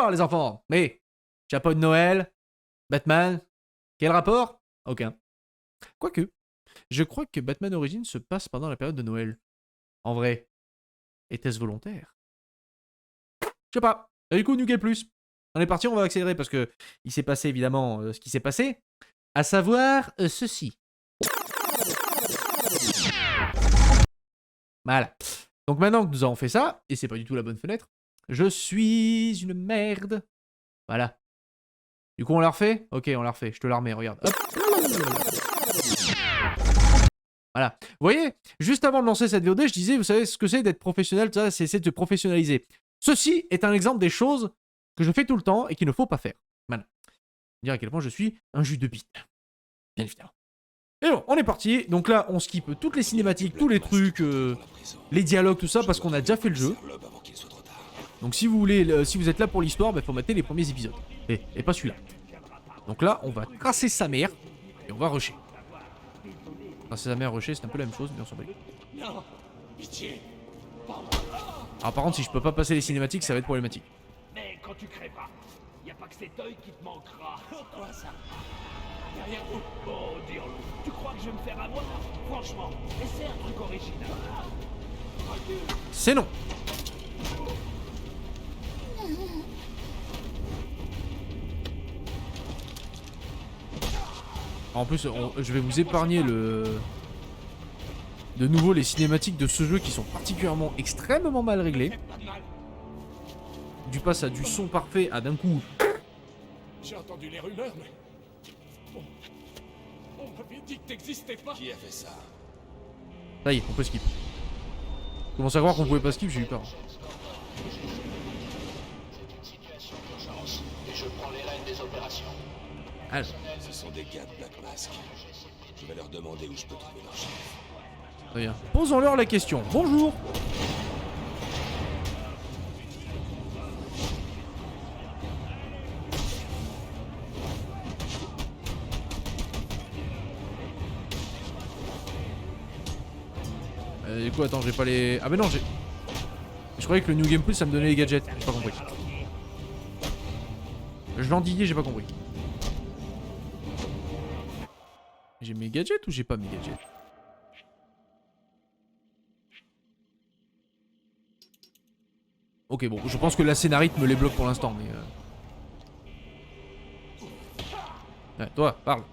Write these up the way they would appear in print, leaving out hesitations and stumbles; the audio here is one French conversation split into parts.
Alors les enfants, mais chapeau de Noël, Batman, quel rapport? Aucun. Quoique, je crois que Batman Origins se passe pendant la période de Noël. En vrai, était-ce volontaire? Je sais pas. Et du coup, New Game Plus. On est parti, on va accélérer parce que il s'est passé évidemment ce qui s'est passé, à savoir ceci. Voilà. Donc maintenant que nous avons fait ça, et c'est pas du tout la bonne fenêtre, je suis une merde. Voilà. Du coup, on la refait? Ok, on la refait. Je te la remets, regarde. Hop. Voilà. Vous voyez, juste avant de lancer cette VOD, je disais, vous savez ce que c'est d'être professionnel, ça, c'est essayer de se professionnaliser. Ceci est un exemple des choses que je fais tout le temps et qu'il ne faut pas faire. Voilà. Dire à quel point je suis un jus de bite. Bien évidemment. Et bon, on est parti. Donc là, on skip toutes les cinématiques, tous les trucs, les dialogues, tout ça, parce qu'on a déjà fait le jeu. Donc si vous voulez, si vous êtes là pour l'histoire, il faut mater les premiers épisodes. Et pas celui-là. Donc là, on va tracer sa mère et on va rusher. Tracer sa mère, rusher, c'est un peu la même chose, mais on s'en bat. Alors par contre, si je peux pas passer les cinématiques, ça va être problématique. Mais quand tu crèveras, y a pas que cet œil qui te manquera. Quoi ça? Derrière vous. Oh, dire-le. Tu crois que je vais me faire avoir? Franchement, essaie un truc original. C'est non. En plus, je vais vous épargner de nouveau les cinématiques de ce jeu qui sont particulièrement extrêmement mal réglées. Du pass à du son parfait à d'un coup. J'ai entendu les rumeurs, mais... On m'avait dit que t'existais pas. Qui a fait ça? Ça y est, on peut skip. Je commence à croire qu'on pouvait pas skip, j'ai eu peur. C'est une situation d'urgence et je prends les rênes des opérations. Alors. Ce sont des gars de Black Mask. Je vais leur demander où je peux trouver leur chef. Très bien. Posons-leur la question. Bonjour. Du coup, attends, j'ai pas les... Ah mais non, j'ai... Je croyais que le New Game Plus, ça me donnait les gadgets. J'ai pas compris. Je l'endillais, j'ai pas compris. J'ai mes gadgets ou j'ai pas mes gadgets? Ok, bon, je pense que la scénarite me les bloque pour l'instant, mais... Ouais, toi, parle.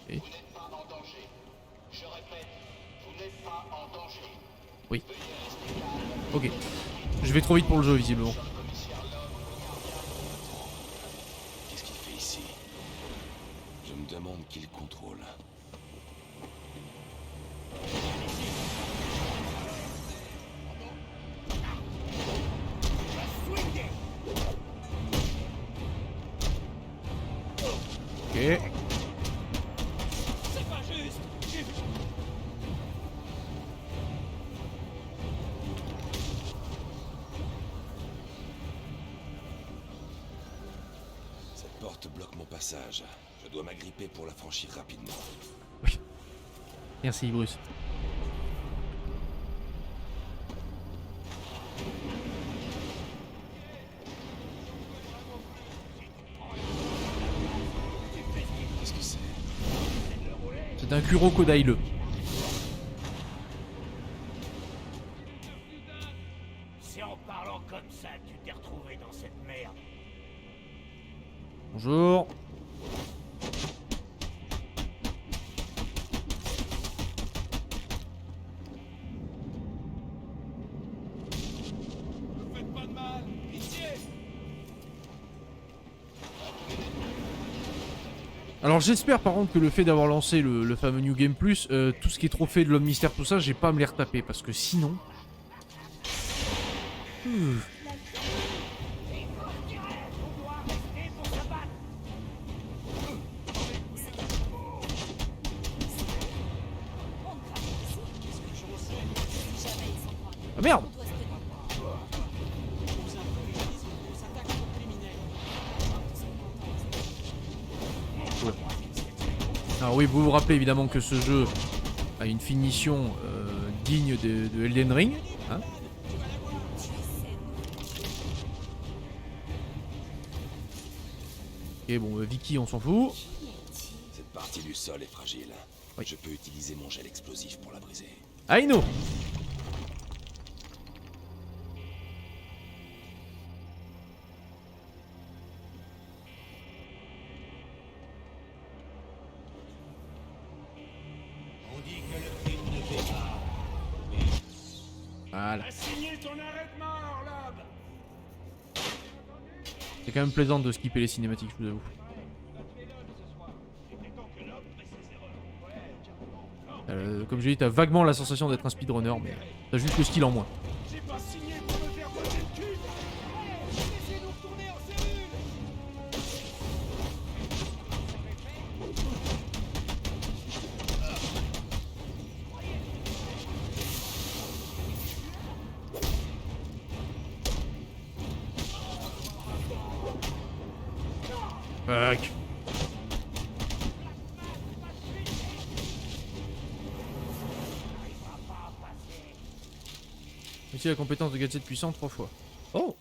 Et... Vous n'êtes pas en danger. Je répète, vous n'êtes pas en danger. Oui. Ok. Je vais trop vite pour le jeu, visiblement. Qu'est-ce qu'il fait ici? Je me demande qui le contrôle. Ok. C'est pas juste. Cette porte bloque mon passage. Je dois m'agripper pour la franchir rapidement. Oui. Merci, Bruce. Qu'est-ce que c'est? C'est un Kuroko-daile. C'est en parlant comme ça que tu t'es retrouvé dans cette merde. Bonjour. Faites pas de mal. Pitié. Alors j'espère par contre que le fait d'avoir lancé le fameux New Game Plus, tout ce qui est trophée de l'homme mystère, tout ça, j'ai pas à me les retaper parce que sinon... Ah merde! Alors oui, vous vous rappelez évidemment que ce jeu à une finition digne de Elden Ring. Hein. Ok, bon, Vicky, on s'en fout. Cette partie du sol est fragile. Oui. Je peux utiliser mon gel explosif pour la briser. Aïno. On dit que le crime ne paie pas. Voilà. Signé ton arrêt de mort, Lob. C'est quand même plaisant de skipper les cinématiques, je vous avoue. Comme je dis, t'as vaguement la sensation d'être un speedrunner, mais t'as juste le skill en moins. J'ai pas signé pour me faire voler le cul. Laissez-nous retourner en cellule. Fuck. Ici la compétence de gadget puissant 3 fois. Oh.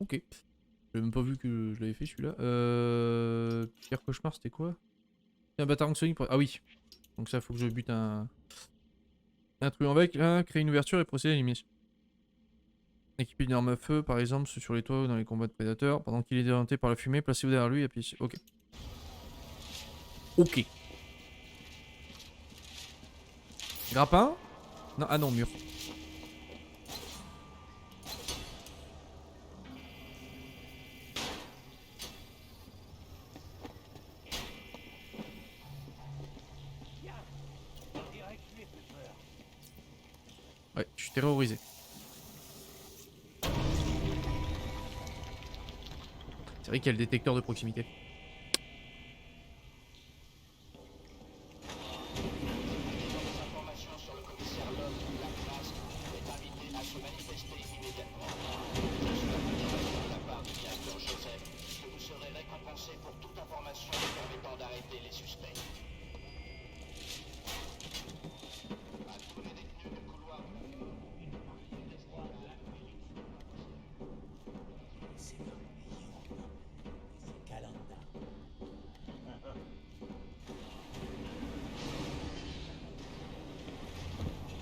Ok. J'avais même pas vu que je l'avais fait celui-là. Pierre Cauchemar, c'était quoi? C'est un bâtard Sonic pour... Ah oui. Donc ça, faut que je bute un truand avec. Là, créer une ouverture et procéder à l'élimination. Équiper d'une arme à feu, par exemple, sur les toits ou dans les combats de prédateurs. Pendant qu'il est orienté par la fumée, placez-vous derrière lui et appuyez sur... Ok. Ok. Grappin? Non, ah non, mur. Ouais, je suis terrorisé. C'est vrai qu'il y a le détecteur de proximité. Informations sur le commissaire Locke, Black Mask, est invité à se manifester immédiatement. Je suis averti de la part du directeur Joseph que vous serez récompensé pour toute information permettant d'arrêter les suspects. À tous les détenus du couloir de la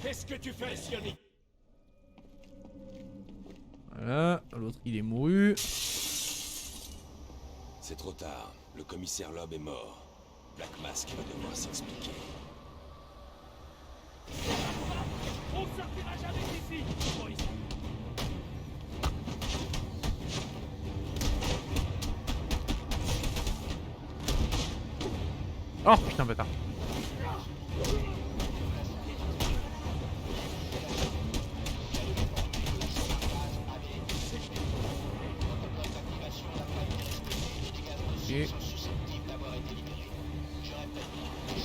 Qu'est-ce que tu fais, Sioni? Voilà, l'autre il est mouru. C'est trop tard. Le commissaire Lob est mort. Black Mask va devoir s'expliquer. On sortira jamais d'ici. Oh, ici. Oh putain bâtard. Ok.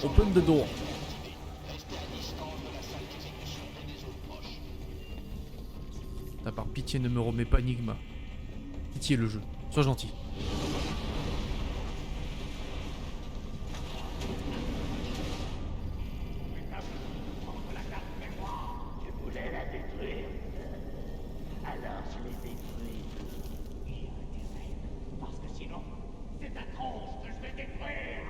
Open the door. À part pitié ne me remets pas Enigma. Pitié le jeu. Sois gentil. Tu voulais la détruire. Alors je l'ai détruite. Il y a intérêt. Parce que sinon, c'est ta tronche que je vais détruire.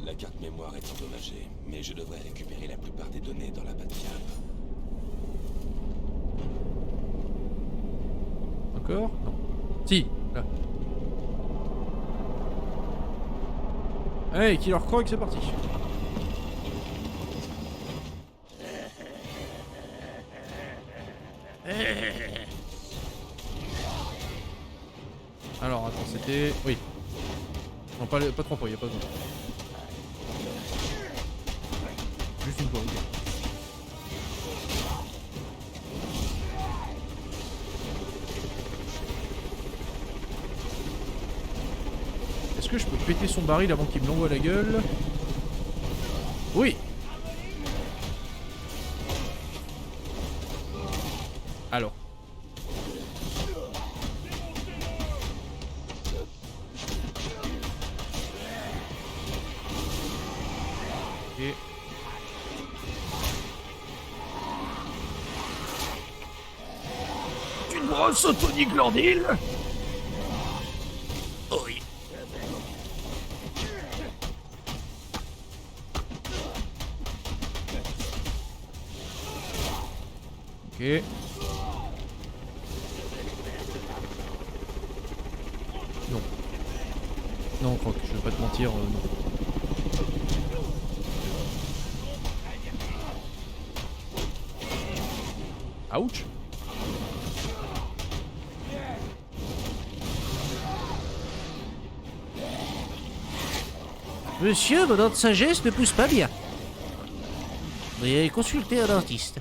La carte mémoire est endommagée, mais je devrais récupérer la plupart des données dans la Batcave. Encore? Non. Si, là. Hey, Killer Croc, c'est parti. Alors, attends, c'était... Oui. Non, pas 3 fois, il n'y a pas besoin. Juste une fois, ok. Est-ce que je peux péter son baril avant qu'il me l'envoie à la gueule? Oui. Alors. une grosse tonique Lordil. Oui. Ok. Non. Non, Croc, je vais pas te mentir, non. Ouch. Monsieur, vos dents de sagesse ne poussent pas bien. Veuillez consulter un dentiste.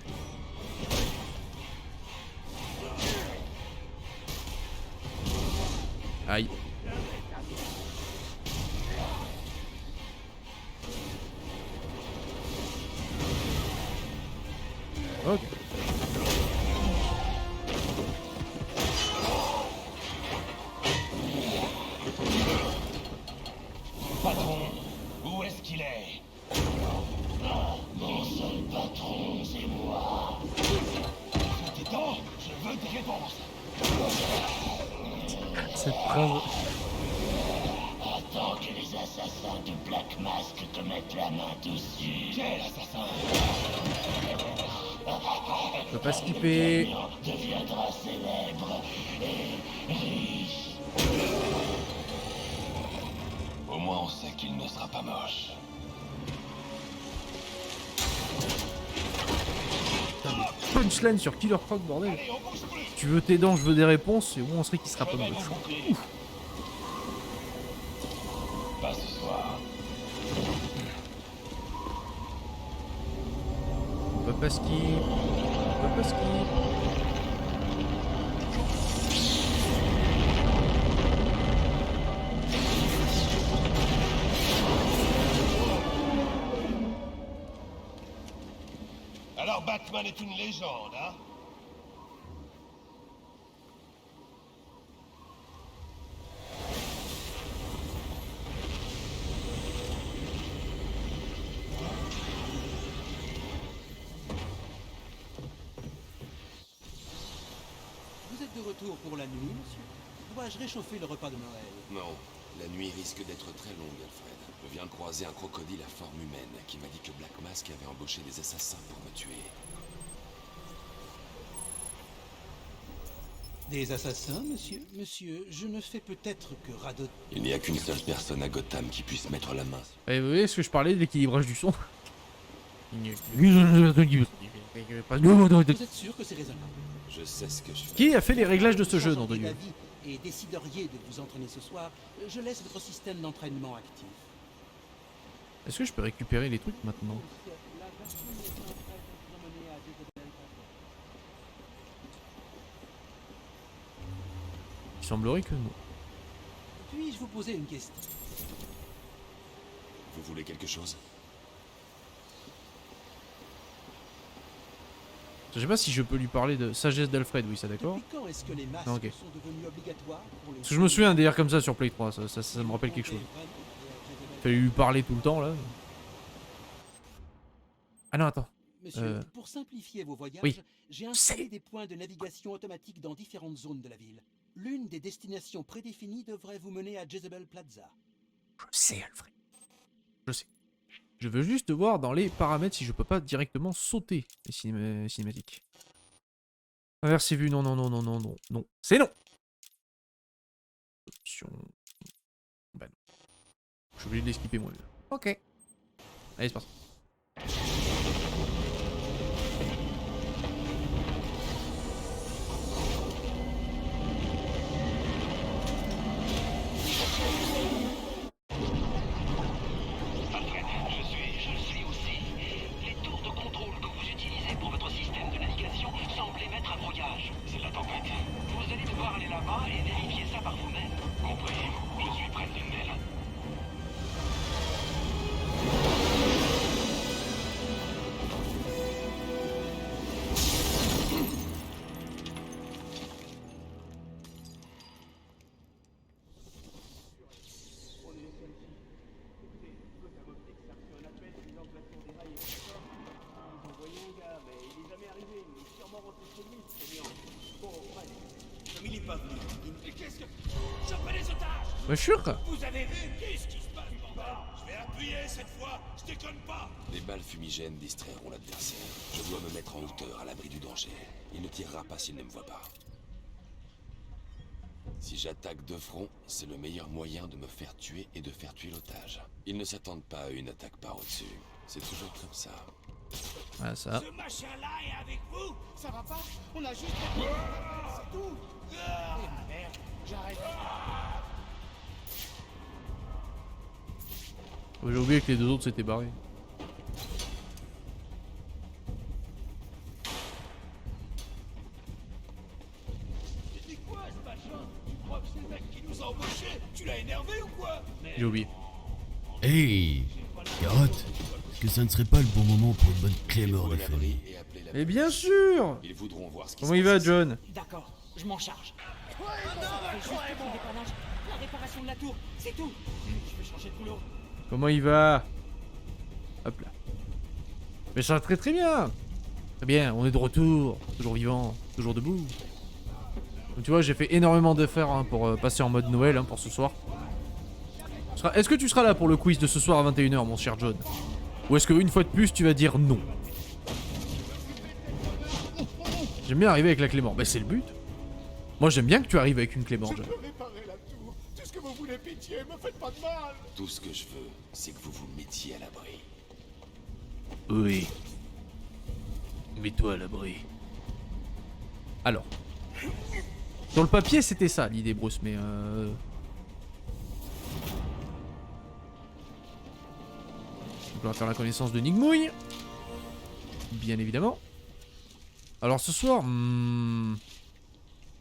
Aïe. Ok. Patron, où est-ce qu'il est? Mon seul patron, c'est moi. Tes dents, je veux des réponses. Cette phrase. Attends que les assassins du Black Mask te mettent la main dessus. Quel assassin? Je peux pas skipper. Deviendra célèbre et riche. Au moins on sait qu'il ne sera pas moche. Punchline sur Killer Croc, bordel. Tu veux tes dents, je veux des réponses, et au moins on serait qu'il sera pas moche. Pas ce soir. Papa ski. Papa ski. Alors Batman est une légende, hein? Vous êtes de retour pour la nuit, monsieur? Dois-je réchauffer le repas de Noël? Non, la nuit risque d'être très longue, Alfred. Je viens de croiser un crocodile à forme humaine qui m'a dit que Black Mask avait embauché des assassins pour me tuer. Des assassins, monsieur? Monsieur, je ne fais peut-être que radoter. Il n'y a qu'une seule personne à Gotham qui puisse mettre la main. Et vous voyez ce que je parlais de l'équilibrage du son. Vous êtes sûr que c'est raisonnable? Je sais ce que je fais. Qui a fait les réglages de ce Si jeu, vous nom de changez Dieu? d'avis et décideriez de vous entraîner ce soir, je laisse votre système d'entraînement actif. Est-ce que je peux récupérer les trucs maintenant? La version est en train de vous emmener à Jezebel. Il semblerait que non. Puis-je vous poser une question? Vous voulez quelque chose? Je sais pas si je peux lui parler de sagesse d'Alfred, oui, ça d'accord. Depuis quand est-ce que les masques Ah, ok. sont devenus obligatoires pour les... Parce que je me souviens d'ailleurs comme ça sur Play 3, ça me rappelle quelque chose. Il fallait lui parler tout le temps là. Ah non, attends. Monsieur, pour simplifier vos voyages, oui. j'ai installé des points de navigation automatique dans différentes zones de la ville. L'une des destinations prédéfinies devrait vous mener à Jezebel Plaza. Je sais, Alfred. Je sais. Je veux juste voir dans les paramètres si je peux pas directement sauter les cinématiques. Inverser vue, non, non, non, non, non, non, non. C'est non. Option. Bah non. Je suis obligé de les skipper moi-même. Ok. Allez, c'est parti. Je le suis aussi. Les tours de contrôle que vous utilisez pour votre système de navigation semblent émettre un brouillage. C'est la tempête. Vous allez devoir aller là-bas et vérifier ça par vous-même. Compris. Je suis près de mêle. pas venu. Mais qu'est-ce que... Chopez les otages! Bah sûr. Vous avez vu? Qu'est-ce qui se passe, bordel? Je vais appuyer cette fois, je déconne pas. Les balles fumigènes distrairont l'adversaire. Je dois me mettre en hauteur, à l'abri du danger. Il ne tirera pas s'il ne me voit pas. Si j'attaque de front, c'est le meilleur moyen de me faire tuer et de faire tuer l'otage. Ils ne s'attendent pas à une attaque par au-dessus. C'est toujours comme ça. Voilà ça. Ce machin-là est avec vous? Ça va pas? On a juste... C'est tout. Ah, merde, j'arrête. J'ai oublié que les deux autres s'étaient barrés. C'est quoi ce machin? Tu crois que c'est le mec qui nous a embauchés? Tu l'as énervé ou quoi? J'ai oublié. Hey, Carotte, est-ce que ça ne serait pas le bon moment pour une bonne Claymore Faut de famille? l'abri et appeler la Mais police. bien sûr. Ils voudront voir ce qui Comment se il va, passe. John? D'accord, je m'en charge. Juste le dépannage, la réparation de la tour, c'est tout. Je vais changer tout l'eau. Comment il va? Hop là. Mais ça va très très bien. Très bien, on est de retour. Toujours vivant, toujours debout. Donc, tu vois, j'ai fait énormément d'efforts hein, pour passer en mode Noël hein, pour ce soir. Est-ce que tu seras là pour le quiz de ce soir à 21 h, mon cher John? Ou est-ce qu'une fois de plus, tu vas dire non? J'aime bien arriver avec la clé mort. Bah, c'est le but. Moi, j'aime bien que tu arrives avec une clé mort, Je John. peux réparer la tour. Tout ce que vous voulez, pitié, me faites pas de mal. Tout ce que je veux, c'est que vous vous mettiez à l'abri. Oui. Mets-toi à l'abri. Alors. Sur le papier, c'était ça l'idée, Bruce, mais on va faire la connaissance de Nigmouille. Bien évidemment. Alors ce soir...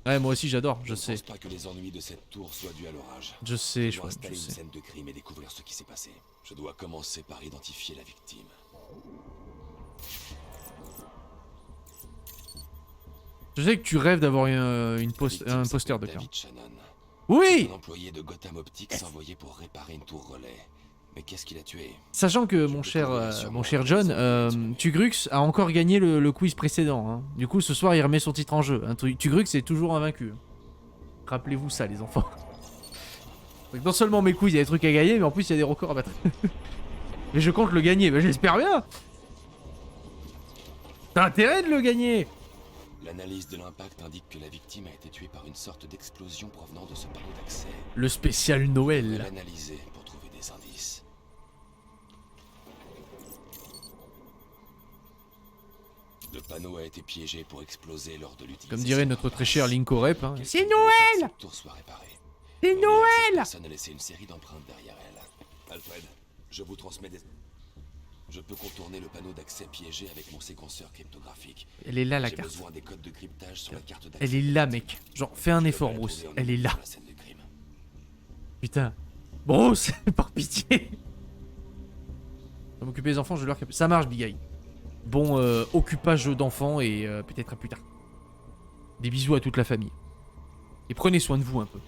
Ouais, moi aussi j'adore, je sais. Ne pense pas que les ennuis de cette tour soient dus à l'orage. Je sais, Je je dois je installer une sais. scène de crime et découvrir ce qui s'est passé. Je dois commencer par identifier la victime. Je sais que tu rêves d'avoir un La victime poster de s'appelle Clark. David Shannon. Oui! Un employé de Gotham Optics envoyé pour réparer une tour relais. Mais qu'est-ce qu'il a tué? Sachant que mon cher John, Tugrux a encore gagné le quiz précédent. Hein. Du coup, ce soir, il remet son titre en jeu. Hein. Tugrux est toujours invaincu. Rappelez-vous ça, les enfants. Donc, non seulement mes quiz, il y a des trucs à gagner, mais en plus, il y a des records à battre. Mais je compte le gagner, bah, j'espère bien. T'as intérêt de le gagner. L'analyse de l'impact indique que la victime a été tuée par une sorte d'explosion provenant de ce panneau d'accès. Le spécial Je vais Noël. l'analyser pour trouver des indices. Le panneau a été piégé pour exploser lors de l'utilisation. Comme dirait notre très cher Linko Rep. Hein. Quelqu'un C'est ne voulait pas que Noël! cette tour soit réparée. C'est On dirait que Noël! Cette personne a laissé une série d'empreintes derrière elle. Alfred, je vous transmets des... Je peux contourner le panneau d'accès piégé avec mon séquenceur cryptographique. Elle est là, la J'ai carte. besoin des codes de cryptage sur la carte d'accès. Elle est là, mec. Genre, fais un effort, Bruce. Elle est là. Putain. Bruce, par pitié. Je vais m'occuper des enfants, je leur... Ça marche, Big Eye. Bon occupage d'enfants et peut-être à plus tard. Des bisous à toute la famille. Et prenez soin de vous un peu.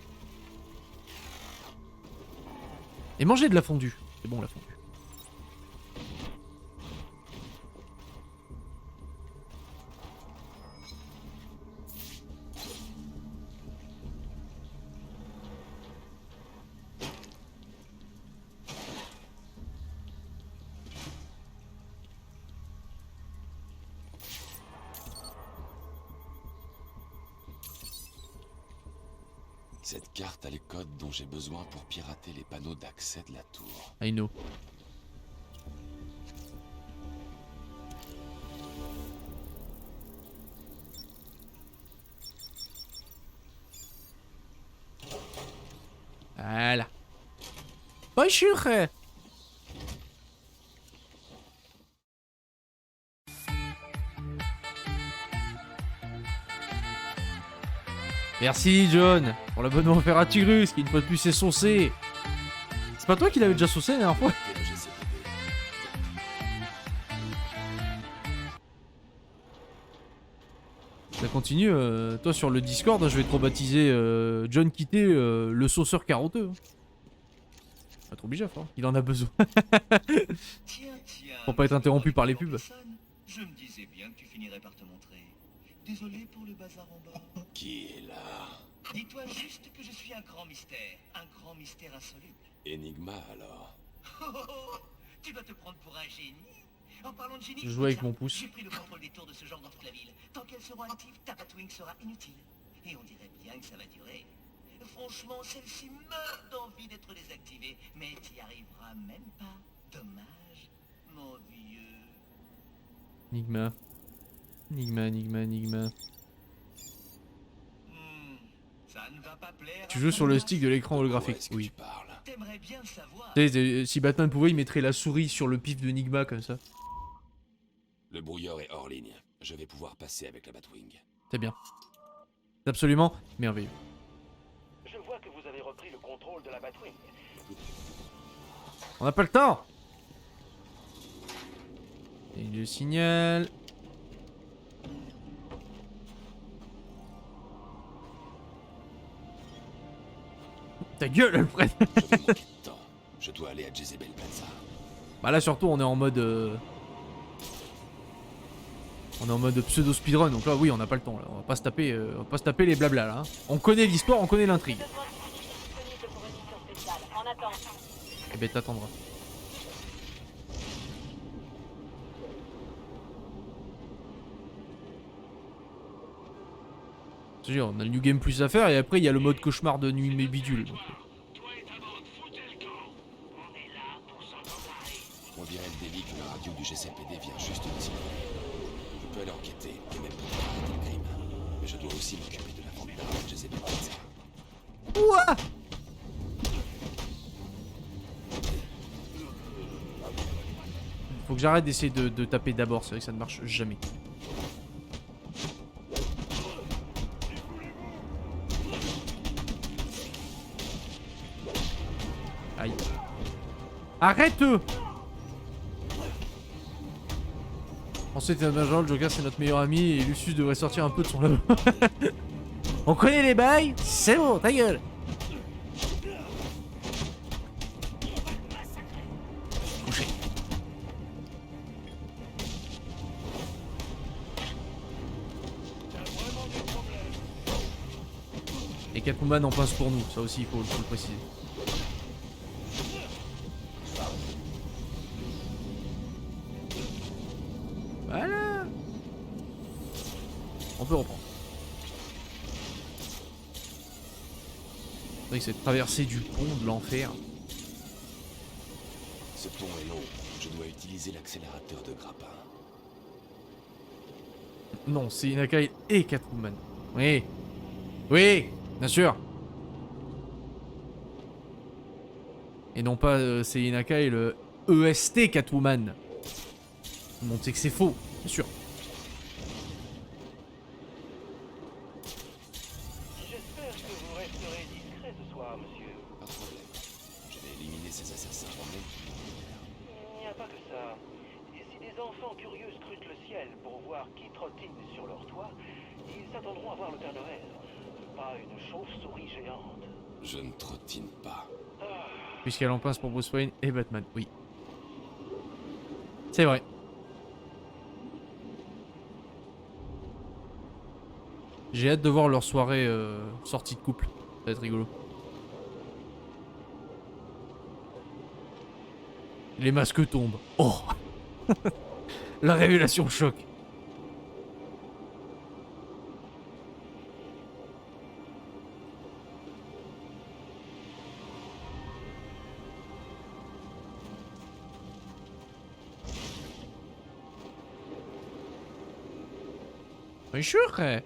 Et mangez de la fondue. C'est bon la fondue. Cette carte a les codes dont j'ai besoin pour pirater les panneaux d'accès de la tour. I know. Voilà. Bonjour. Merci John pour l'abonnement offert à Tugrus qui une fois de plus est saucé. C'est pas toi qui l'avais déjà saucé la dernière fois? Et le GCPD. Ça continue, toi sur le Discord, je vais te rebaptiser John Kitté le sauceur carotteux. Pas trop obligé, fort. Il en a besoin. Pour pas être interrompu par les pubs. Je me disais bien que tu finirais par te montrer. Désolé pour le bazar en bas. Qui est là? Dis-toi juste que je suis un grand mystère insoluble. Enigma, alors. Oh, oh, oh, tu dois te prendre pour un génie. En parlant de génie, Je joue avec tiens, mon pouce. j'ai pris le contrôle des tours de ce genre dans toute la ville. Tant qu'elles seront actives, ta Batwing sera inutile. Et on dirait bien que ça va durer. Franchement, celle-ci meurt d'envie d'être désactivée, mais t'y arriveras même pas. Dommage, mon vieux. Enigma. Enigma. Ça ne va pas plaire. Tu joues sur le stick de l'écran Où holographique. est-ce que Oui. tu parles? T'aimerais bien le savoir. Tu sais, si Batman pouvait, il mettrait la souris sur le pif de Enigma comme ça. Le brouilleur est hors ligne. Je vais pouvoir passer avec la Batwing. C'est bien. C'est absolument merveilleux. Je vois que vous avez repris le contrôle de la Batwing. On n'a pas le temps. Et le signal. Ta gueule, Alfred. Je vais manquer de temps. Je dois aller à Jezebel Plaza. Bah là surtout on est en mode on est en mode pseudo speedrun, donc là oui on n'a pas le temps là. On va pas se taper les blabla là. Hein. On connaît l'histoire, on connaît l'intrigue. Eh ben t'attendras. C'est sûr, on a le New Game Plus à faire et après il y a le mode cauchemar de nuit mais bidule. Donc. On dirait le délit que la radio du GCPD vient juste de tirer. Je peux aller enquêter et même peut-être arrêter le crime. Mais je dois aussi m'occuper de la vente d'armes de Jezebel Plaza. Ouah! Faut que j'arrête d'essayer de taper d'abord, c'est vrai que ça ne marche jamais. Aïe. Arrête! Ensuite, le Joker c'est notre meilleur ami et Lucius devrait sortir un peu de son labo. On connaît les bails, c'est bon, ta gueule! Couché. Et Catwoman en pince pour nous, ça aussi il faut le préciser. Voilà. On peut reprendre. C'est vrai que cette traversée du pont de l'enfer. Ce pont est long. Je dois utiliser l'accélérateur de grappin. Non, c'est Inakai et Catwoman. Oui. Oui, bien sûr. Et non pas c'est Inakai et le EST Catwoman. On sait que c'est faux, bien sûr. J'espère que vous resterez discret ce soir, monsieur. Pas de problème. Je vais éliminer ces assassins en même temps. Il n'y a pas que ça. Et si des enfants curieux scrutent le ciel pour voir qui trottine sur leur toit, ils s'attendront à voir le Père Noël. Pas une chauve-souris géante. Je ne trottine pas. Puisqu'elle en pince pour Bruce Wayne et Batman, oui. C'est vrai. J'ai hâte de voir leur soirée sortie de couple. Ça va être rigolo. Les masques tombent. Oh. La révélation choc. Mais sûr, frère.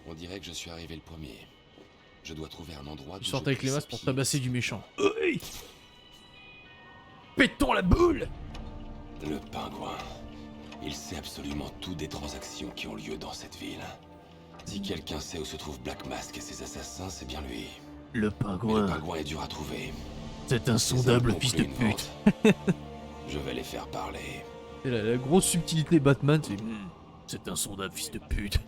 On dirait que je suis arrivé le premier. Je dois trouver un endroit. Ils sortent avec les masques pour tabasser du méchant. Oui. Pétons la boule. Le pingouin. Il sait absolument tout des transactions qui ont lieu dans cette ville. Si quelqu'un sait où se trouve Black Mask et ses assassins, c'est bien lui. Le Mais le pingouin. pingouin est dur à trouver. Cet insondable Ils ont fils de conclu une pute. vente. Je vais les faire parler. C'est la grosse subtilité Batman, c'est... Cet insondable fils de pute.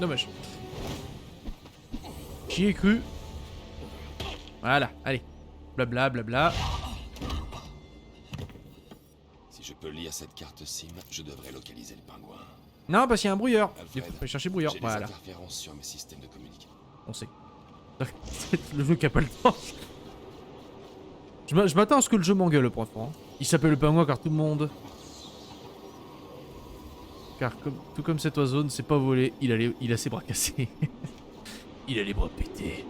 Dommage. J'y ai cru. Voilà, allez. Blabla, blabla. Si je peux lire cette carte SIM, je devrais localiser le pingouin. Non, parce qu'il y a un brouilleur. Il Alfred, faut aller chercher le brouilleur. J'ai des Voilà, interférences sur mes systèmes de communication. on sait. C'est le jeu qui a pas le temps. Je m'attends à ce que le jeu m'engueule, pour l'instant. Il s'appelle le pingouin car tout le monde... Car tout comme cet oiseau ne sait pas voler, il a ses bras cassés. Il a les bras pétés.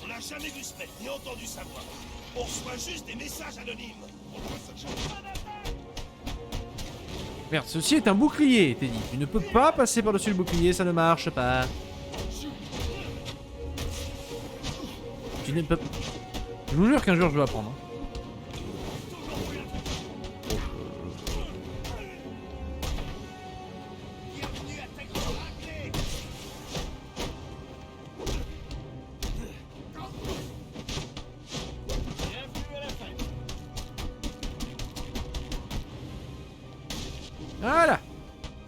On n'a jamais vu ce mec, ni entendu sa voix. On reçoit juste des messages anonymes. On voit ça chaque fois. Merde, ceci est un bouclier, t'es dit. Tu ne peux pas passer par-dessus le bouclier, ça ne marche pas. Tu n'es pas... Je vous jure qu'un jour je vais apprendre. Bienvenue à ta grande raclée. Bienvenue à la fête. Voilà.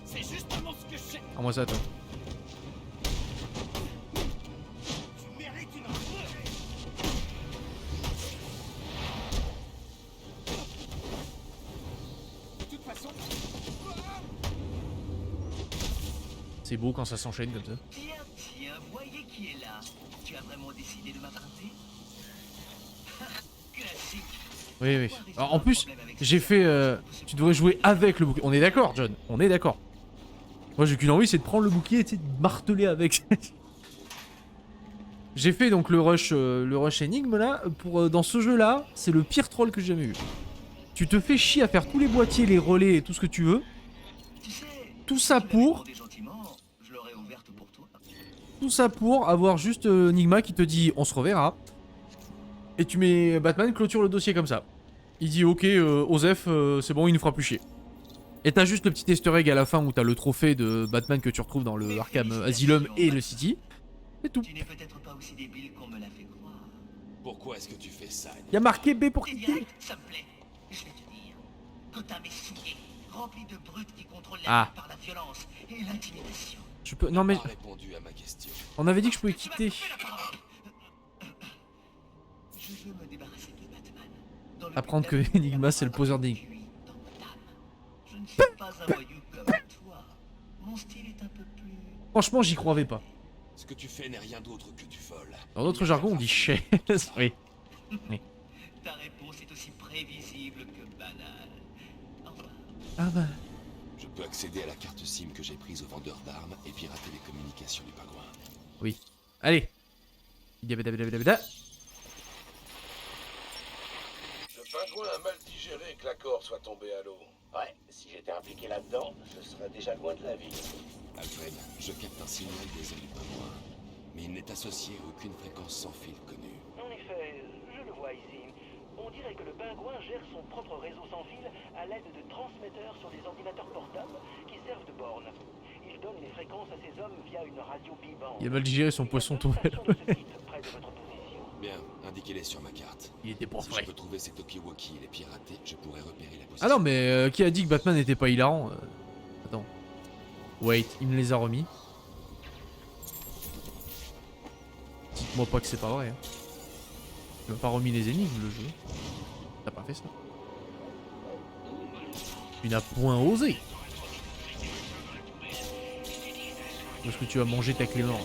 C'est justement ce que je sais. Ah, moi ça, toi. Tu mérites une retraite. De toute façon, C'est beau quand ça s'enchaîne comme ça. Tiens, voyez qui est là. Tu as vraiment décidé de m'affronter? Classique. Oui, oui. Alors, en plus, j'ai fait... tu devrais jouer avec le bouclier. On est d'accord, John. On est d'accord. Moi, j'ai qu'une envie, c'est de prendre le bouclier et de marteler avec. J'ai fait donc le rush énigme là. Dans ce jeu-là, c'est le pire troll que j'ai jamais vu. Tu te fais chier à faire tous les boîtiers, les relais et tout ce que tu veux. Tu sais, Tout ça pour... gentiment, je l'aurais ouverte pour toi. Tout ça pour avoir juste Nigma qui te dit on se reverra. Et tu mets Batman clôture le dossier comme ça. Il dit ok Osef c'est bon il nous fera plus chier. Et t'as juste le petit easter egg à la fin où t'as le trophée de Batman que tu retrouves dans le Arkham Asylum et le City. C'est tout. Tu n'es peut-être pas aussi débile qu'on me l'a fait croire. Pourquoi est-ce que tu fais ça? Y'a marqué B pour Eh bien, quitter. ça me plaît. Je vais te dire. Gotham est souillé, rempli de brutes qui contrôlent la Ah. vie par la violence et l'intimidation. Je peux... Non mais... Pas répondu à ma question. On avait dit que je pouvais Tu m'as quitter. coupé la parole. Je veux me débarrasser de Batman. Dans le Apprendre que but d'amener Enigma, la c'est le mort poseur à d'Enigme. lui dans Gotham. Je ne suis pas un voyou comme toi. Mon style est un peu plus... Franchement j'y croyais pas. Ce que tu fais n'est rien d'autre que du vol. Dans notre jargon on dit chaise. Oui. Ta réponse est aussi prévisible que banale. Enfin, Ah bah... Je peux accéder à la carte SIM que j'ai prise au vendeur d'armes et pirater les communications du pingouin. Oui. Allez. Yabadabadabada. Le pingouin a mal digéré que l'accord soit tombé à l'eau. Ouais, si j'étais impliqué là-dedans, je serais déjà loin de la ville. Alfred, je capte un signal des ailes du pingouin, mais il n'est associé à aucune fréquence sans fil connue. En effet, je le vois ici. On dirait que le pingouin gère son propre réseau sans fil à l'aide de transmetteurs sur des ordinateurs portables qui servent de borne. Il donne les fréquences à ses hommes via une radio bibande. Il a mal digéré son poisson tombé. Station de ce site, près de votre position. Bien, indiquez-les sur ma carte. Il était pour Si frais. je peux trouver ces Tokiwoki et les pirater, je pourrais repérer la position. Ah non mais qui a dit que Batman n'était pas hilarant Attends. Wait, il me les a remis. Dites-moi pas que c'est pas vrai. Hein. Il m'a pas remis les énigmes le jeu. T'as pas fait ça. Tu n'as point osé. Où est-ce que tu vas manger ta clé mort?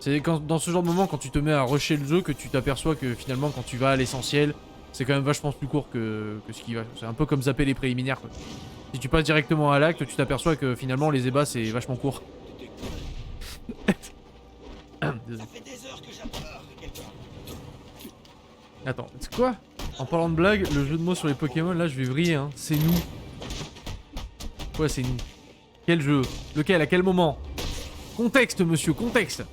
C'est dans ce genre de moment, quand tu te mets à rusher le jeu, que tu t'aperçois que finalement, quand tu vas à l'essentiel, c'est quand même vachement plus court que ce qui va. C'est un peu comme zapper les préliminaires, quoi. Si tu passes directement à l'acte, tu t'aperçois que finalement, les ébats, c'est vachement court. Désolé. Ça fait des heures que j'attends que quelqu'un. Attends, c'est quoi? En parlant de blague, le jeu de mots sur les Pokémon, là, je vais vriller, hein. C'est nous. Quoi, c'est nous? Quel jeu? Lequel? À quel moment? Contexte, monsieur, contexte.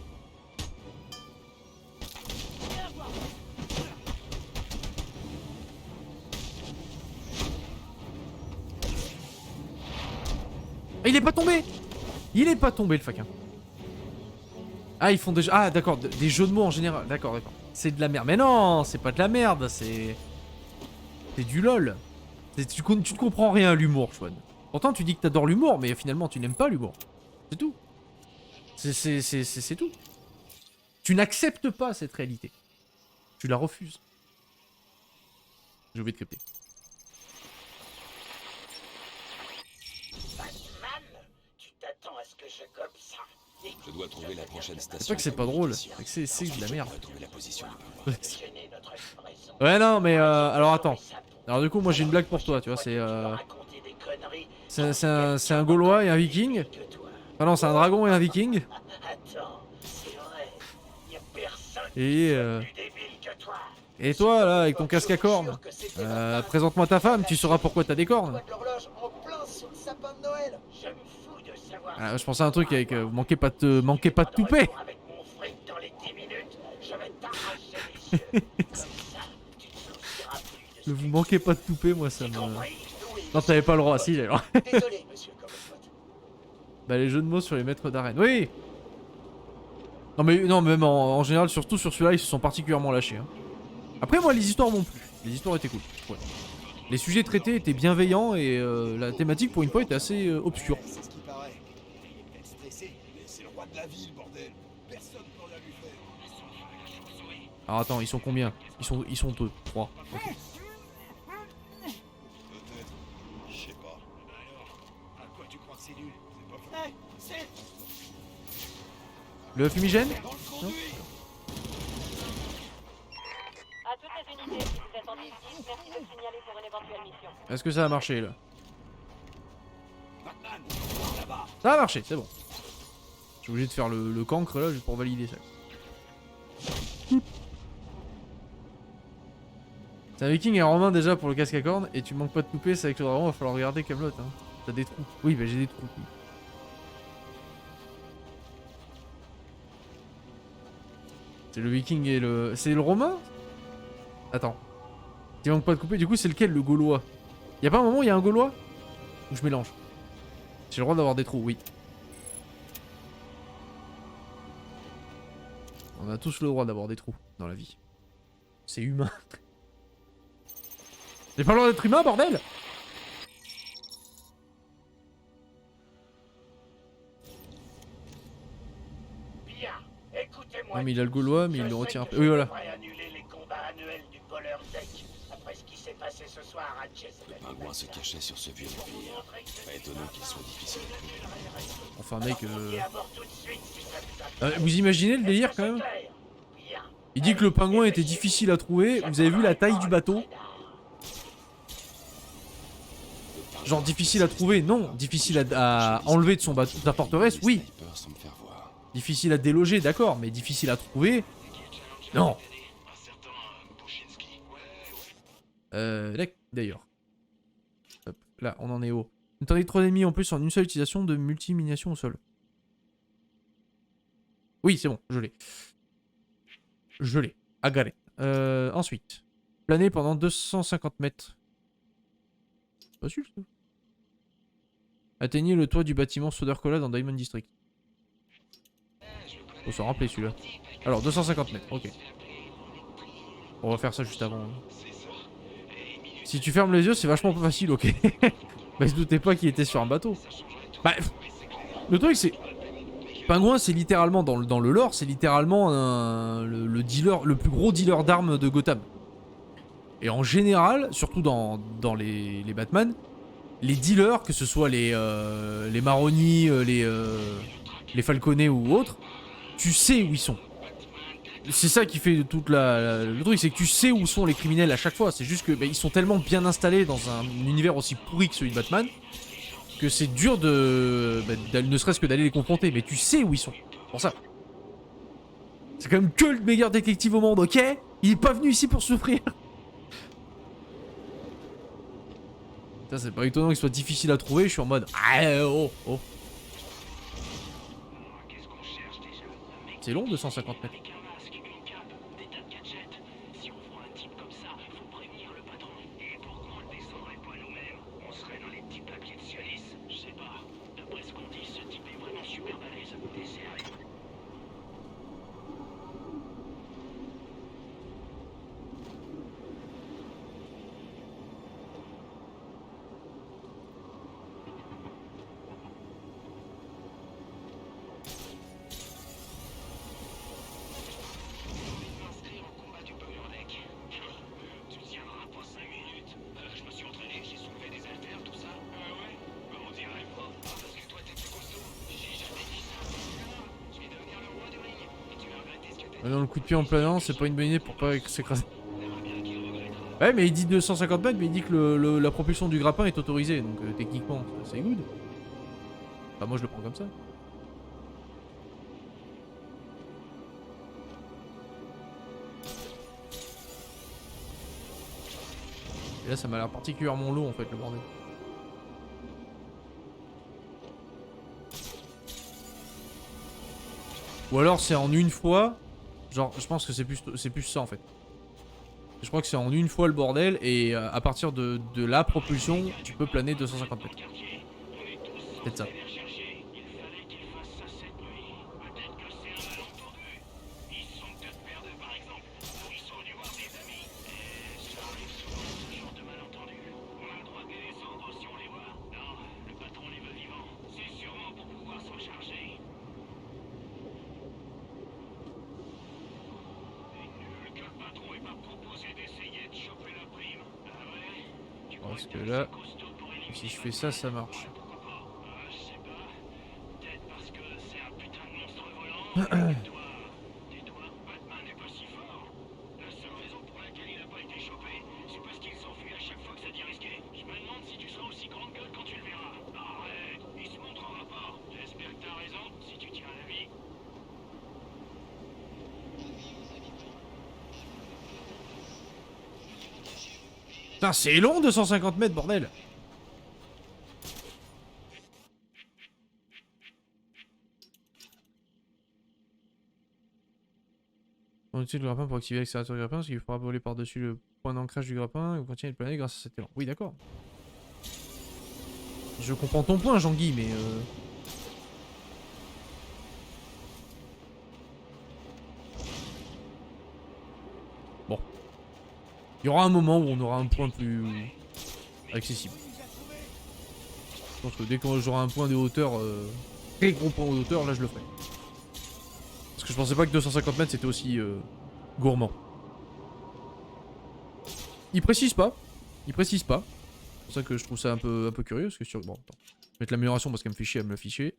Ah, il est pas tombé! Il est pas tombé, le faquin. Ah, ils font déjà... Ah, d'accord, des jeux de mots en général. D'accord, d'accord. C'est de la merde. Mais non, c'est pas de la merde, c'est du lol. Tu ne comprends rien à l'humour, Chouane. Pourtant, tu dis que t'adores l'humour, mais finalement, tu n'aimes pas l'humour. C'est tout. C'est tout. Tu n'acceptes pas cette réalité. Tu la refuses. J'ai oublié de crypter. Batman, tu t'attends à ce que je gobe ça. Je dois trouver la prochaine station. C'est pas que c'est pas drôle, c'est que c'est de la merde. Je dois trouver la position du pingouin. Gêner notre livraison. Ouais, non, mais alors attends. Alors du coup, moi j'ai une blague pour toi, tu vois, c'est Raconter des conneries. c'est un Gaulois et un Viking. Ah non, c'est un dragon et un Viking. Attends, c'est vrai. Y a personne Et plus débile que toi. et toi là, avec ton casque à cornes, présente-moi ta femme, tu sauras pourquoi t'as des cornes. De l'horloge en plein sur le sapin de Noël. Je me fous de savoir. Ah, je pensais à un truc avec vous manquez pas de toupet. Avec mon fric dans les 10 minutes, je vais t'arracher les yeux. Comme ça, tu te soucieras plus de Vous manquez pas de toupet, moi ça me. compris. Oui, Non, t'avais pas le droit, si j'avais le droit. désolé, monsieur Cobblepot. Bah les jeux de mots sur les maîtres d'arène. Oui. Non mais non, même en général, surtout sur celui-là, ils se sont particulièrement lâchés. Hein. Après moi les histoires m'ont plu. Les histoires étaient cool. Ouais. Les sujets traités étaient bienveillants et la thématique pour une fois était assez obscure. C'est ce qui paraît. Il est peut-être stressé, mais c'est le roi de la ville, bordel. Personne peut rien lui faire. Alors attends, ils sont combien? Ils sont deux, 3. Ok. Peut-être. Je sais pas. À quoi tu crois que c'est dû? C'est pas faux. Le fumigène? Dans le conduit. À toutes les unités, si vous êtes en litige, merci de signaler pour une éventuelle mission. Est-ce que ça a marché là? Batman, là-bas. Ça a marché, c'est bon. Je suis obligé de faire le cancre là juste pour valider ça. C'est un viking et un romain déjà pour le casque à cornes et tu manques pas de toupet, c'est avec le dragon, va falloir regarder Camelot. Hein. T'as des trous. Oui, bah j'ai des trous. Oui. C'est le viking et le. C'est le romain? Attends. Tu manques pas de couper, du coup c'est lequel le gaulois? Y'a pas un moment où il y a un gaulois? Ou je mélange? J'ai le droit d'avoir des trous, oui. On a tous le droit d'avoir des trous dans la vie. C'est humain. J'ai pas le droit d'être humain, bordel! Bien, écoutez-moi. Non mais il a le gaulois, mais il le retient un peu. Oui, Je voilà. devrais annuler les combats annuels du voleur deck après ce qui s'est passé ce soir à Jezebel. Le pingouin se cachait sur ce vieux navire. Pas étonnant qu'il soit difficile à trouver. Enfin, mec. Et à bord tout de suite si ça vous intéresse. Vous imaginez le délire quand même? Clair. Bien. Il dit que le pingouin était difficile à trouver. Vous avez vu la taille du bateau? Genre difficile à trouver? Non. Difficile à enlever de son bateau, de sa forteresse? Oui. Sniper sans me faire voir. Difficile à déloger, d'accord, mais difficile à trouver? Non. D'ailleurs. Hop, là, on en est haut. Une taille de 3 ennemis en plus en une seule utilisation de multi-mination au sol. Oui, c'est bon, je l'ai. Je l'ai. Agarré. Ensuite. Planer pendant 250 mètres. Pas sûr, ça. Atteignez le toit du bâtiment Sodercola dans Diamond District. Faut s'en rappeler celui-là. Alors, 250 mètres, ok. On va faire ça juste avant. Si tu fermes les yeux, c'est vachement plus facile, ok. Bah, je doutais pas qu'il était sur un bateau. Bah, le truc, c'est. Pingouin, c'est littéralement, dans le lore, c'est littéralement le dealer, le plus gros dealer d'armes de Gotham. Et en général, surtout dans les Batman, les dealers, que ce soit les Maroni, les Falconet ou autres, tu sais où ils sont. C'est ça qui fait toute le truc, c'est que tu sais où sont les criminels à chaque fois. C'est juste que ils sont tellement bien installés dans un univers aussi pourri que celui de Batman que c'est dur de ne serait-ce que d'aller les confronter. Mais tu sais où ils sont. Pour ça. C'est quand même que le meilleur détective au monde, ok? Il est pas venu ici pour souffrir. Ça, c'est pas étonnant qu'il soit difficile à trouver. Je suis en mode ah oh oh. C'est long 250 mètres. Non, le coup de pied en plein an, c'est pas une bonne idée pour pas s'écraser. Ouais, mais il dit 250 mètres, mais il dit que la propulsion du grappin est autorisée, donc techniquement, c'est good. Enfin, moi je le prends comme ça. Et là, ça m'a l'air particulièrement long en fait, le bordel. Ou alors c'est en une fois. Genre, je pense que c'est plus ça en fait. Je crois que c'est en une fois le bordel et à partir de la propulsion, tu peux planer 250 mètres. Peut-être ça. Parce que là, si je fais ça, ça marche. Putain, c'est long 250 mètres, bordel! On utilise le grappin pour activer l'accélérateur du grappin, parce qu'il faudra voler par-dessus le point d'ancrage du grappin et vous continuez de planer grâce à cet élan. Oui, d'accord. Je comprends ton point, Jean-Guy, mais bon. Il y aura un moment où on aura un point plus accessible. Je pense que dès que j'aurai un point de hauteur, très gros point de hauteur, là je le ferai. Parce que je pensais pas que 250 mètres c'était aussi gourmand. Il précise pas. Il précise pas. C'est pour ça que je trouve ça un peu curieux. Parce que sur... Bon, attends. Je vais mettre l'amélioration parce qu'elle me fait chier à me l'afficher.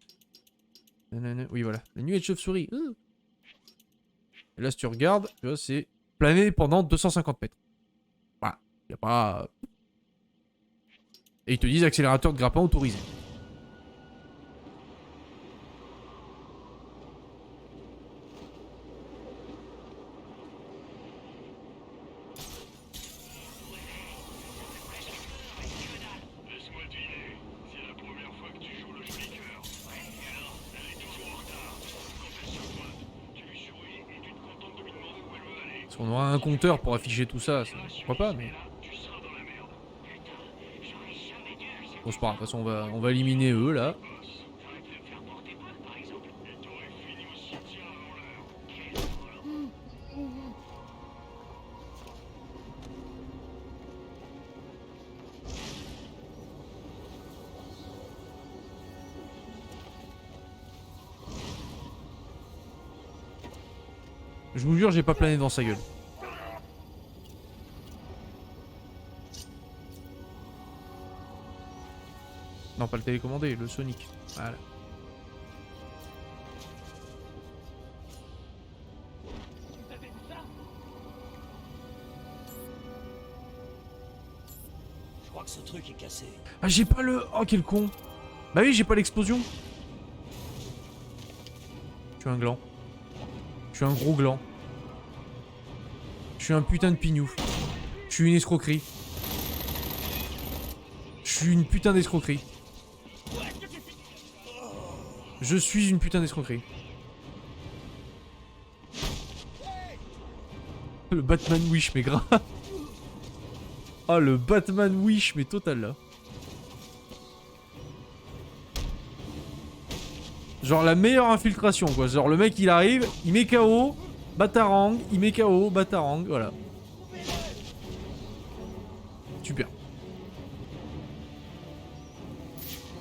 Oui, voilà. La nuée de chauve-souris. Et là, si tu regardes, tu vois, c'est planer pendant 250 mètres. Voilà. Y a pas... Et ils te disent accélérateur de grappin autorisé. Parce qu'on aura un compteur pour afficher tout ça, pourquoi pas, mais... Bon, c'est pas grave, de toute façon on va éliminer eux là. Je vous jure, j'ai pas plané dans sa gueule. Non, pas le télécommandé, le Sonic. Voilà. Je crois que ce truc est cassé. Ah, j'ai pas le... Oh, quel con. Bah oui, j'ai pas l'explosion. Je suis un gland. Je suis un gros gland. Je suis un putain de pignouf. Je suis une escroquerie. Je suis une putain d'escroquerie. Je suis une putain d'escroquerie. Le Batman Wish, mais grave. Ah, le Batman Wish, mais total là. Genre la meilleure infiltration quoi. Genre le mec il arrive, il met KO, Batarang, il met KO, Batarang, voilà. Super.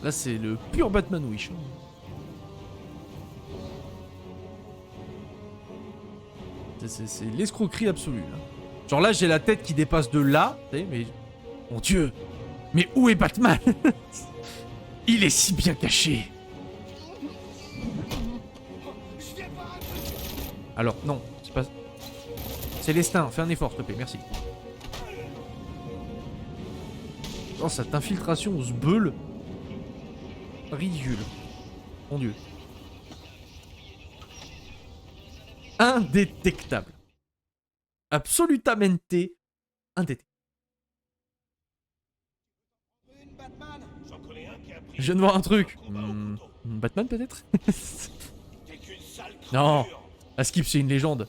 Là c'est le pur Batman Wish. C'est l'escroquerie absolue là. Genre là j'ai la tête qui dépasse de là, mais... Mon dieu. Mais où est Batman? Il est si bien caché. Alors non, C'est pas... Célestin, fais un effort, s'il te plaît, merci. Oh, cette infiltration se beule. Ridicule. Mon Dieu. Indétectable. Absolutamente indétectable. J'en connais un qui a pris Je viens de voir un truc. combat au couteau. Batman peut-être? T'es qu'une sale Non. crapule. Askip, c'est une légende.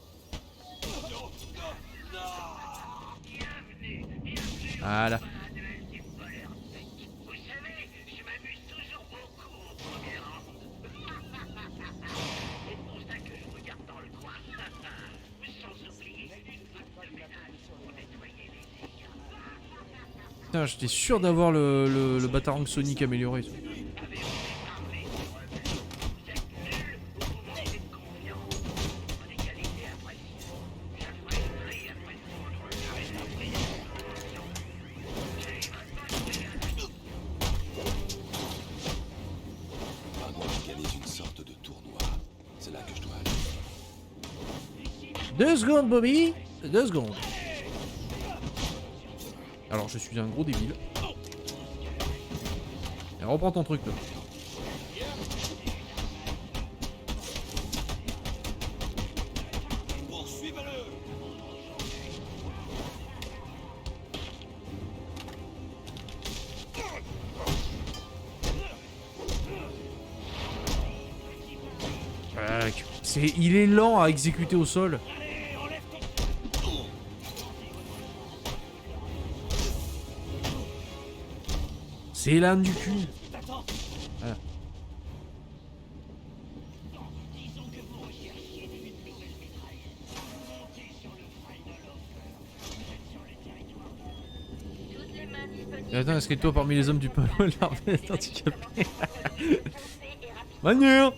Voilà. Putain, j'étais sûr d'avoir le Batarang Sonic amélioré. Pingouin organise une sorte de tournoi. C'est là que je dois aller. 2 secondes, Bobby. 2 secondes. Alors, je suis un gros débile. Et reprends ton truc, là. Poursuivez-le. Il est lent à exécuter au sol. C'est l'âne du cul. Voilà. Et attends, est-ce que toi parmi les hommes du pingouin handicapé? Bonjour,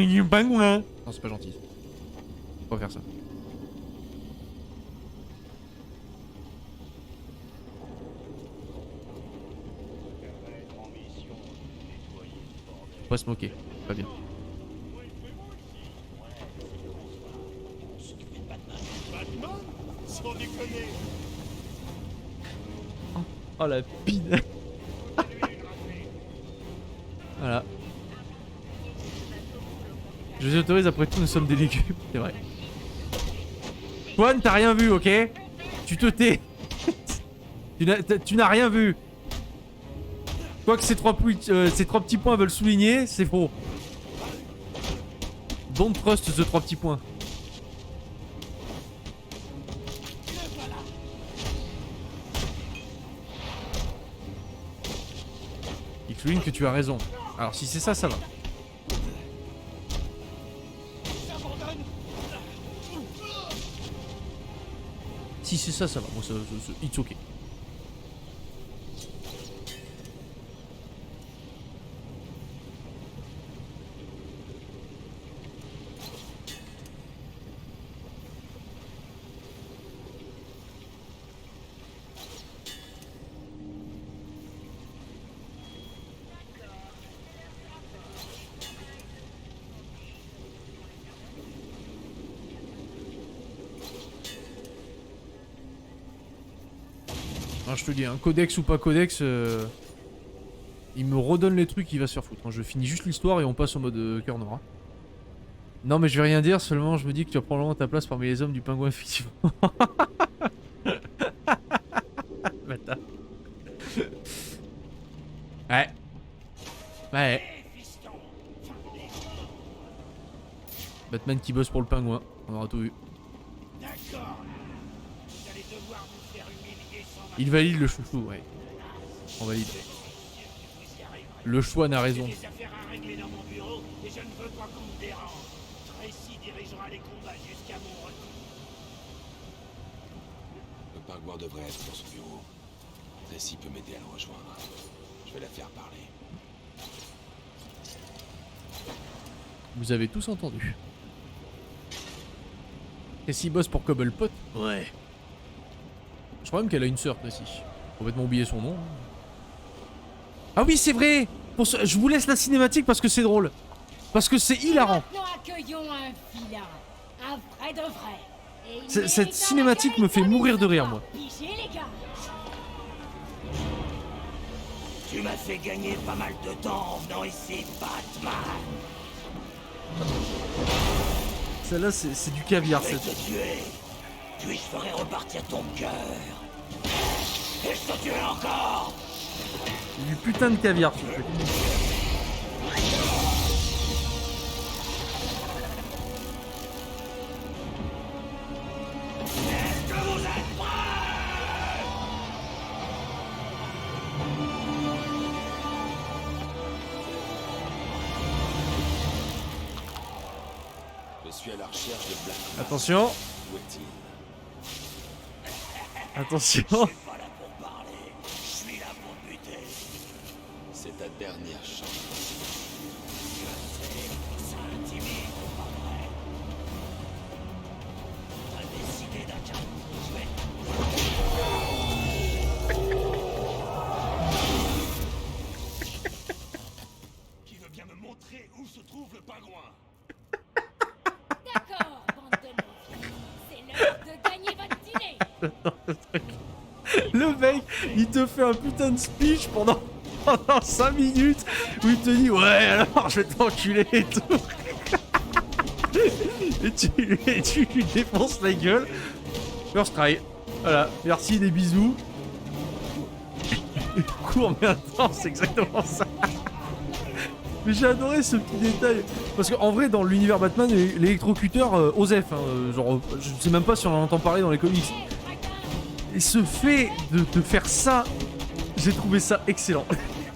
du pingouin. Non, c'est pas gentil. Faut pas faire ça. Faut pas se moquer, pas bien. Batman, sans déconner. Oh la pine. Voilà. Je vous autorise, après tout nous sommes des légumes, c'est vrai. Juan, t'as rien vu, ok? Tu te tais. Tu n'as rien vu. Quoi que ces trois petits points veulent souligner, c'est faux. Don't trust the 3 petits points. Il souligne que tu as raison. Alors si c'est ça, ça va. Si c'est ça, ça va. Moi, it's ok. Non, je te dis, un codex ou pas codex, il me redonne les trucs, il va se faire foutre. Je finis juste l'histoire et on passe au mode cœur noir. Non, mais je vais rien dire, seulement je me dis que tu as probablement ta place parmi les hommes du pingouin, effectivement. Bâtard. Ouais. Ouais. Batman qui bosse pour le pingouin, on aura tout vu. D'accord. Vous allez devoir vous faire humilier sans Il valide le chouchou, ouais. On valide. Le choix n'a raison. J'ai des affaires à régler dans mon bureau et je ne veux pas qu'on me dérange. Tracy dirigera les combats jusqu'à mon retour. Le pingouin devrait être dans son bureau. Tracy peut m'aider à le rejoindre. Je vais la faire parler. Vous avez tous entendu. Tracy bosse pour Cobblepot? Ouais. Je crois même qu'elle a une sœur, Tracy. Complètement oublié son nom. Ah oui, c'est vrai! Je vous laisse la cinématique parce que c'est drôle. Parce que c'est hilarant. Maintenant accueillons un vilain. Un vrai de vrai. Cette cinématique me fait mourir de rire, moi. Tu m'as fait gagner pas mal de temps en venant ici, Batman. Celle-là, c'est du caviar. Je vais te tuer, puis je ferai repartir ton cœur. Et je te tuerai encore. Du putain de caviar, ce truc. Est-ce que vous êtes prêts? Je suis à la recherche de Black Mask. Attention. Où est-il? Attention. Je suis pas là pour parler, je suis là pour buter. C'est ta dernière chance. Ça intimide, pas vrai? T'as décidé d'incarner mon souhait. Qui veut bien me montrer où se trouve le pingouin? D'accord, bande de non-filles. C'est l'heure de gagner votre dîner. Le mec, il te fait un putain de speech pendant 5 minutes où il te dit ouais alors je vais t'enculer et tout. et tu lui défonces la gueule. First try. Voilà, merci, des bisous. Cours mais attends, c'est exactement ça. Mais j'ai adoré ce petit détail. Parce qu'en vrai, dans l'univers Batman, l'électrocuteur, Osef, hein, genre, je sais même pas si on en entend parler dans les comics. Et ce fait de te faire ça, j'ai trouvé ça excellent.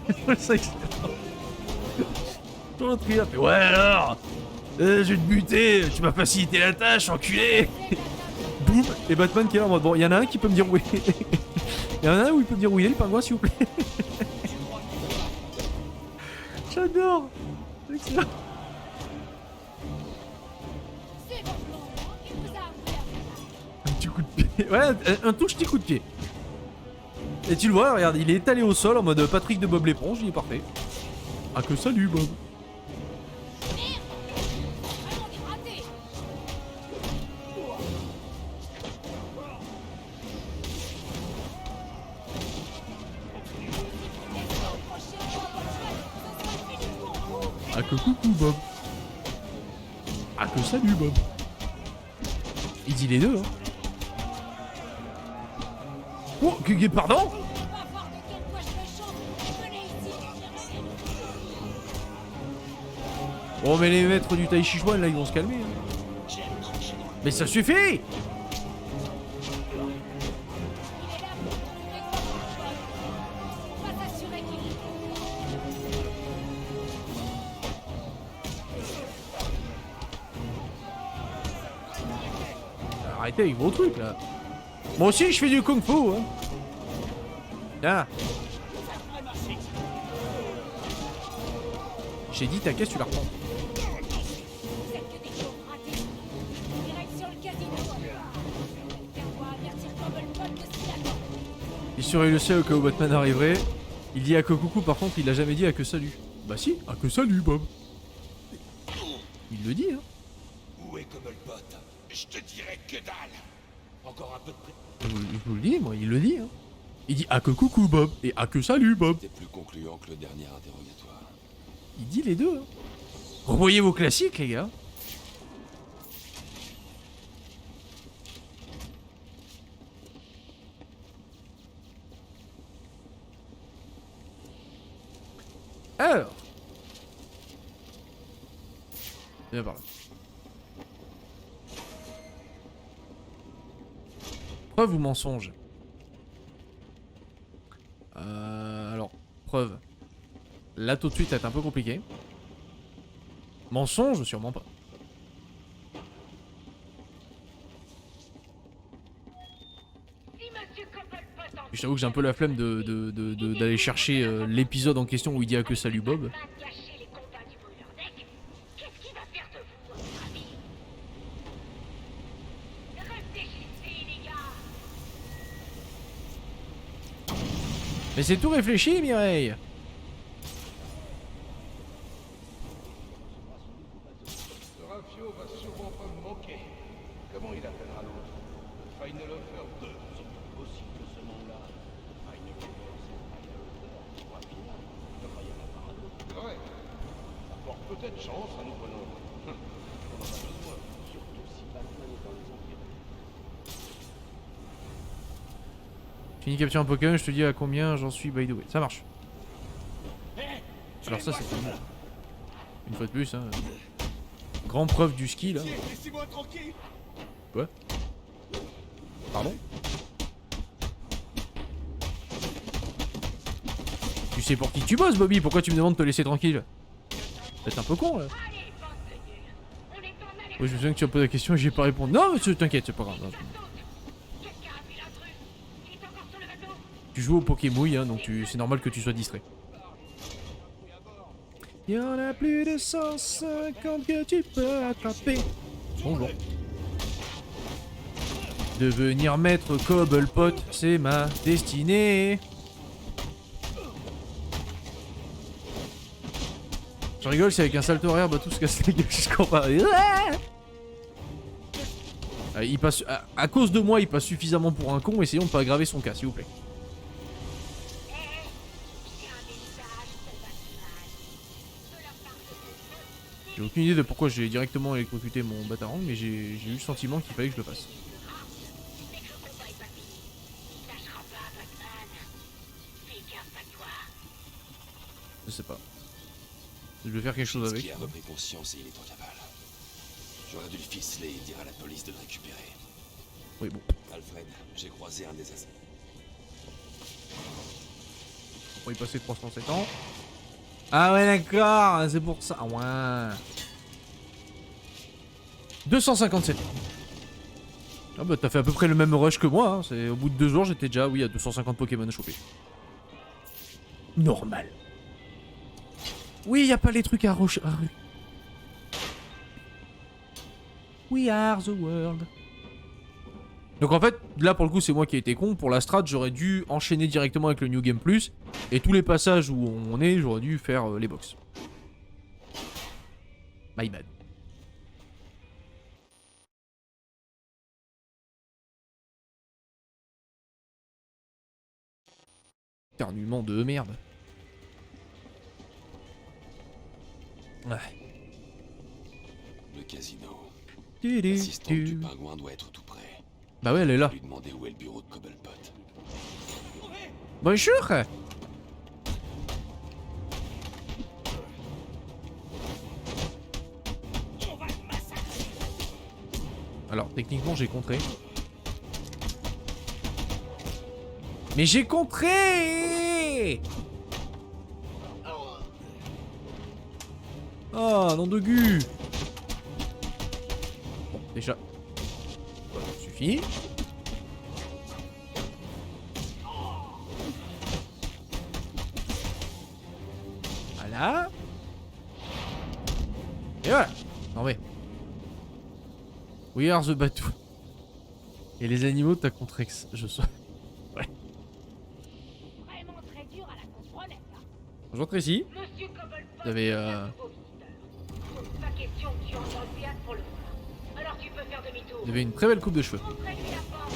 J'ai trouvé ça excellent. Ton autre, il a fait ouais alors, je vais te buter, tu m'as facilité la tâche, enculé. Boum, et Batman qui est là en mode bon, il y en a un qui peut me dire où il est. Il y en a un où il peut me dire où il est le pingouin s'il vous plaît. J'adore. C'est excellent. C'est bon, il vous a appris à faire. Un petit coup de pied. Ouais, un tout petit coup de pied. Et tu le vois, regarde, il est étalé au sol en mode Patrick de Bob l'éponge, il est parfait. Ah que salut Bob. Merde, vraiment des ratés. Ah que coucou Bob. Ah que salut Bob. Il dit les deux hein. Oh, pardon? On va voir de quel poids je me chante. Venez ici, Oh mais les maîtres du Tai Chi Chuan là ils vont se calmer hein. Mais ça suffit. il est là pour trouver quoi on va s'assurer qu'il est Arrêtez avec vos trucs là. Moi aussi je fais du kung fu hein. Ah. J'ai dit ta caisse tu la reprends. Vous êtes que des choses ratées. Direction le casino. Quelqu'un doit avertir Cobblepot de ce qu'il attend. Il serait le seul au cas où Batman arriverait. Il dit à que coucou par contre il l'a jamais dit à que salut. Bah si, à que salut Bob. Il le dit hein. Où est Cobblepot? Je te dirai que dalle. Encore un peu de près. Je vous le dis moi, il le dit hein. Il dit à que coucou Bob et à que salut Bob. C'était plus concluant que le dernier interrogatoire. Il dit les deux hein. Revoyez vos classiques les gars. Alors. Viens par là. Preuve ou mensonge? Alors, preuve. Là tout de suite ça va être un peu compliqué. Mensonge, sûrement pas. Je t'avoue que j'ai un peu la flemme d'aller chercher l'épisode en question où il dit à que salut Bob. Mais c'est tout réfléchi, Mireille. Le rafio va sûrement pas me manquer. Comment il appellera l'autre? Finelofer 2. C'est possible que ce nom-là. Finelofer, c'est Finelofer. Point final. Il devrait y en avoir un autre. Ouais. Ça porte peut-être chance à nouveau nom. On en a besoin. Surtout si Batman est dans les environs. Fini de capturer un Pokémon, je te dis à combien j'en suis by the way. Ça marche. Alors ça c'est fini. Une fois de plus, hein. Grande preuve du ski là. Laissez-moi tranquille. Quoi? Pardon? Tu sais pour qui tu bosses, Bobby? Pourquoi tu me demandes de te laisser tranquille? T'es un peu con là. Oui, je me souviens que tu as posé la question et j'ai pas répondu. Non, mais t'inquiète, c'est pas grave. Non. Tu joues au Pokémouille, hein, donc c'est normal que tu sois distrait. Il y en a plus de 150 que tu peux attraper. Bonjour. Devenir maître Cobblepot, c'est ma destinée. Je rigole, c'est avec un salto arrière, bah tout se casse la gueule jusqu'en bas. Il passe, à cause de moi, il passe suffisamment pour un con. Essayons de pas aggraver son cas, s'il vous plaît. J'ai aucune idée de pourquoi j'ai directement électrocuté mon Batarang, mais j'ai eu le sentiment qu'il fallait que je le fasse. Je sais pas. Je vais faire quelque chose avec. Il a repris conscience et il est en cavale. J'aurais dû le ficeler et dire à la police de le récupérer. Oui, bon. Alfred, j'ai croisé un des assassins. On va y passer 307 ans. Ah ouais, d'accord, c'est pour ça. Ouais. 257. Ah bah t'as fait à peu près le même rush que moi. Hein. C'est au bout de 2 jours, j'étais déjà, oui, à 250 Pokémon à choper. Normal. Oui, y a pas les trucs à rocher. We are the world. Donc en fait, là pour le coup c'est moi qui ai été con. Pour la strat, j'aurais dû enchaîner directement avec le New Game Plus. Et tous les passages où on est, j'aurais dû faire les box. My bad. Éternuement de merde. Ouais. Le casino. Du. L'assistante du pingouin doit être tout près. Bah ouais, elle est là. Lui demander où est le bureau de Cobblepot. Bonjour. Alors, techniquement, j'ai contré. Mais j'ai contré. Ah, nom de gu. Bon, déjà. Voilà, ça suffit. Voilà. Et voilà. Non mais. We are the bateau. Et les animaux, t'as contré que je sais. Ouais. Vraiment très dur à la comprenette, hein. Bonjour Tracy. Monsieur Cobblepot, Vous avez pas question que tu entres dans le théâtre pour le voir. Alors tu peux faire demi-tour. Vous avez une très belle coupe de cheveux. Montrez-lui la porte.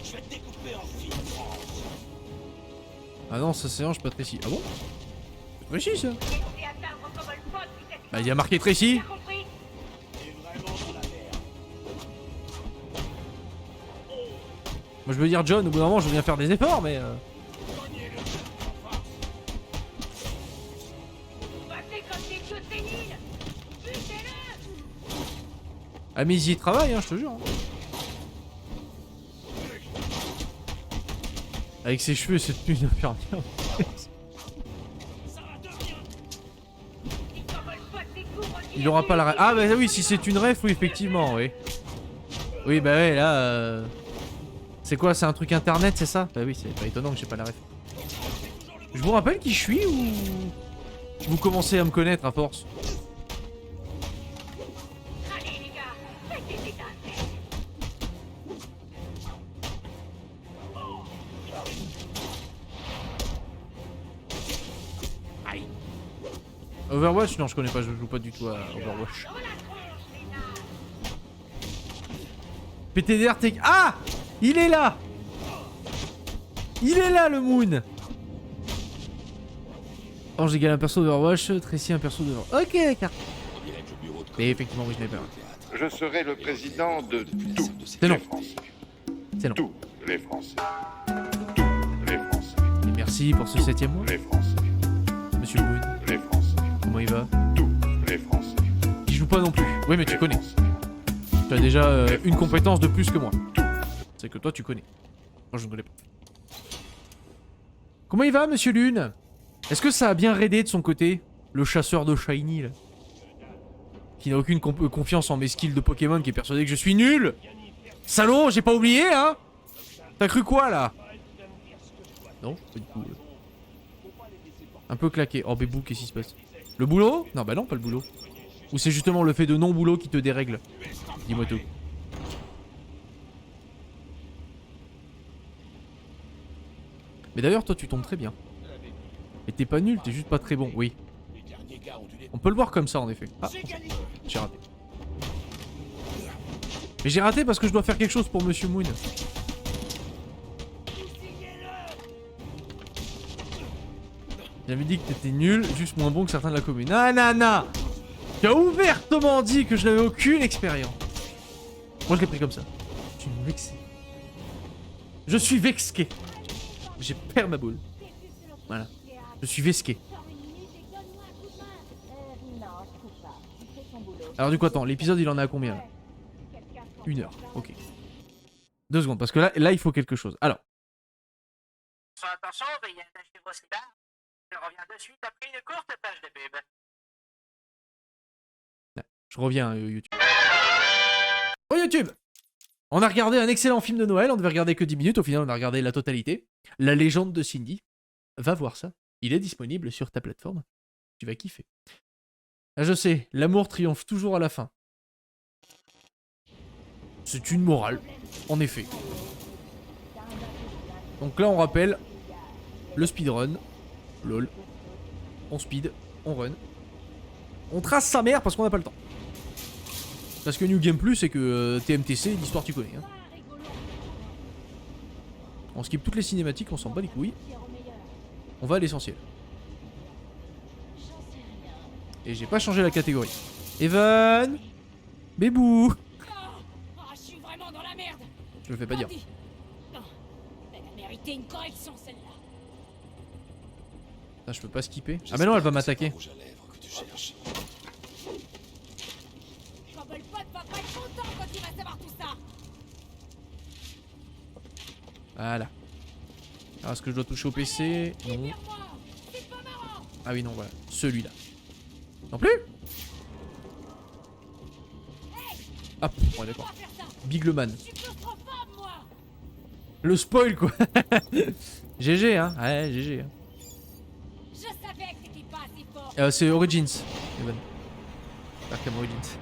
Je vais te découper en fils. Ah non, ça c'est un, je pas Tracy. Ah bon? C'est Tracy ça? Laissez atteindre Cobblepot, vous êtes Bah il y a marqué Tracy. bien compris. T'es vraiment dans la merde. Moi je veux dire John, au bout d'un moment je veux bien faire des efforts mais Battez comme des dieux séniles. Butez-le. Amizy y travaille hein, je te jure. Hein. Avec ses cheveux et cette tenue d'infirmière. Il aura pas la ref. Ah bah oui, si c'est une ref, oui effectivement, oui. Oui bah ouais là c'est quoi, c'est un truc internet, c'est ça? Bah oui, c'est pas étonnant que j'ai pas la ref. Je vous rappelle qui je suis ou vous commencez à me connaître à force? Allez les gars, faites des étincelles. Aïe. Overwatch, non, je connais pas, je joue pas du tout à Overwatch. PTDR Tech. Ah! Il est là! Il est là, le Moon! Ange égale un perso d'Overwatch, Tracy un perso d'Overwatch. Ok, d'accord. Mais effectivement, oui, je l'ai pas. Je serai le président de tous C'est non. les Français. C'est non. Tous les Français. Tous les Français. Et merci pour ce 7ème mois. Les Français. Monsieur Moon, Les Français. comment il va? Tous les Français. Qui joue pas non plus. Oui, mais tu Les connais. Français. Tu as déjà une compétence de plus que moi. C'est que toi, tu connais. Moi, je ne connais pas. Comment il va, Monsieur Lune? Est-ce que ça a bien raidé de son côté? Le chasseur de Shiny, là. Qui n'a aucune confiance en mes skills de Pokémon, qui est persuadé que je suis nul. Salaud, j'ai pas oublié, hein? T'as cru quoi, là? Non, pas du tout. Un peu claqué. Oh, bébou, qu'est-ce qui se passe? Le boulot? Non, bah non, pas le boulot. Ou c'est justement le fait de non-boulot qui te dérègle? Dis-moi tout. Mais d'ailleurs, toi, tu tombes très bien. Et t'es pas nul, t'es juste pas très bon, oui. On peut le voir comme ça, en effet. Ah, j'ai raté. Mais j'ai raté parce que je dois faire quelque chose pour Monsieur Moon. J'avais dit que t'étais nul, juste moins bon que certains de la commune. Ah, nana! Tu as ouvertement dit que je n'avais aucune expérience. Moi, je l'ai pris comme ça. Tu me vexes. Je suis vexé. J'ai perdu ma boule. Voilà. Je suis vesqué. Alors du coup, attends, l'épisode il en est à combien là? 1 heure, ok. 2 secondes, parce que là il faut quelque chose. Alors. Attention, veuillez attacher vos cigares. Je reviens de suite après une courte page de pub. Je reviens YouTube. Oh YouTube! On a regardé un excellent film de Noël, on devait regarder que 10 minutes, au final on a regardé la totalité. La légende de Cindy. Va voir ça. Il est disponible sur ta plateforme. Tu vas kiffer. Ah, je sais, l'amour triomphe toujours à la fin. C'est une morale, en effet. Donc là on rappelle le speedrun. Lol. On speed, on run. On trace sa mère parce qu'on n'a pas le temps. Parce que New Game Plus c'est que TMTC, l'histoire tu connais. Hein. On skip toutes les cinématiques, on s'en bat les couilles. On va à l'essentiel. Et j'ai pas changé la catégorie. Evan! Bébou! Je suis vraiment dans la merde. Je le fais pas dire. Elle a mérité une correction, celle-là. Ah, je peux pas skipper. Ah mais non, elle va m'attaquer. Cobblepot va pas être content quand il va savoir tout ça. Voilà. Alors est-ce que je dois toucher au PC? Non. C'est pas marrant. Ah oui, non, voilà. Celui-là. Non plus? Ah, ouais, d'accord. Bigleman. Le spoil, quoi. GG, hein. Ouais, GG. Hein. Je savais que t'étais pas assez fort. C'est Origins, Evan. Arkham Origins.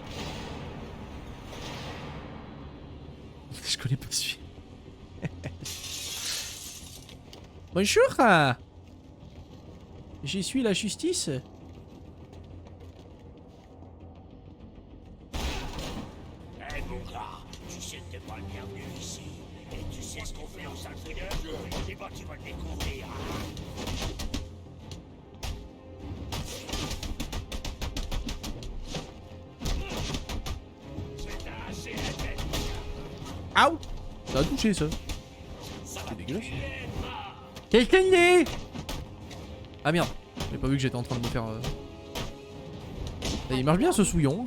Je connais pas celui. Bonjour. J'y suis la justice. Eh mon gars, tu sais que t'es pas le bienvenu ici. Et tu sais ce qu'on fait en salle de gueule? Eh ben tu vas le découvrir. Aouh! Ça a touché ça. C'est dégueulasse. Quelqu'un y est! Ah merde, j'ai pas vu que j'étais en train de me faire... Il marche bien ce souillon.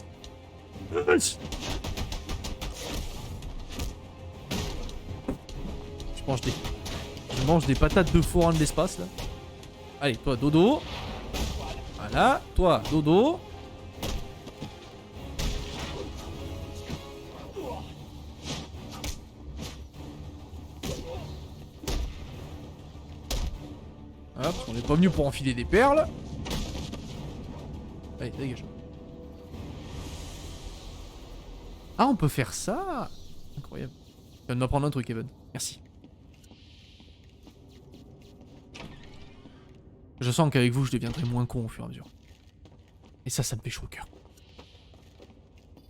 Je mange des patates de forain de l'espace là. Allez, toi dodo. Voilà, toi dodo. Voilà, parce qu'on n'est pas venu pour enfiler des perles. Allez, dégage. Ah, on peut faire ça? Incroyable. Tu viens de m'apprendre un truc, Evan. Merci. Je sens qu'avec vous, je deviendrai moins con au fur et à mesure. Et ça me fait chaud au cœur.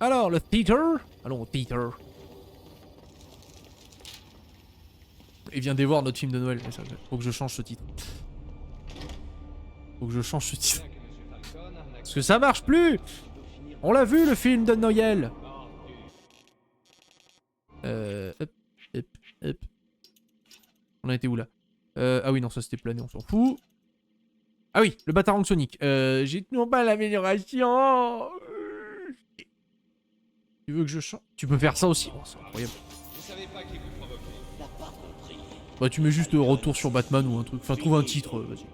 Alors, le theater. Allons au theater. Et viendez voir notre film de Noël. Faut que je change ce titre. Faut que je change ce titre. Parce que ça marche plus. On l'a vu le film de Noël. Hop, hop, hop. On a été où là? Ah oui, non, ça c'était plané, on s'en fout. Ah oui, le Batarang Sonic. J'ai toujours pas l'amélioration. Tu veux que je change? Tu peux faire ça aussi? Oh, c'est incroyable. Bah, tu mets juste retour sur Batman ou un truc. Enfin, trouve un titre, vas-y.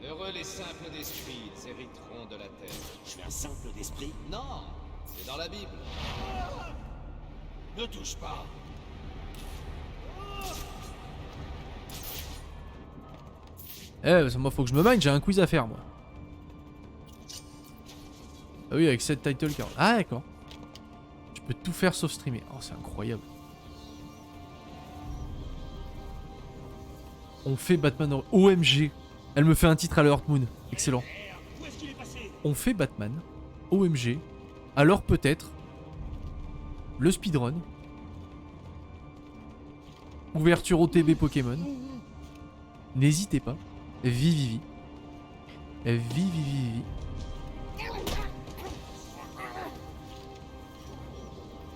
Heureux les simples d'esprit, ils hériteront de la terre. Je suis un simple d'esprit. Non, c'est dans la Bible. Ne touche pas. Moi faut que je me mine, j'ai un quiz à faire moi. Ah oui, avec 7 title cards. Ah d'accord. Tu peux tout faire sauf streamer. Oh, c'est incroyable. On fait Batman OMG. Elle me fait un titre à la Heart Moon. Excellent. On fait Batman OMG. Alors peut-être le speedrun. Ouverture OTB Pokémon. N'hésitez pas. Vivi.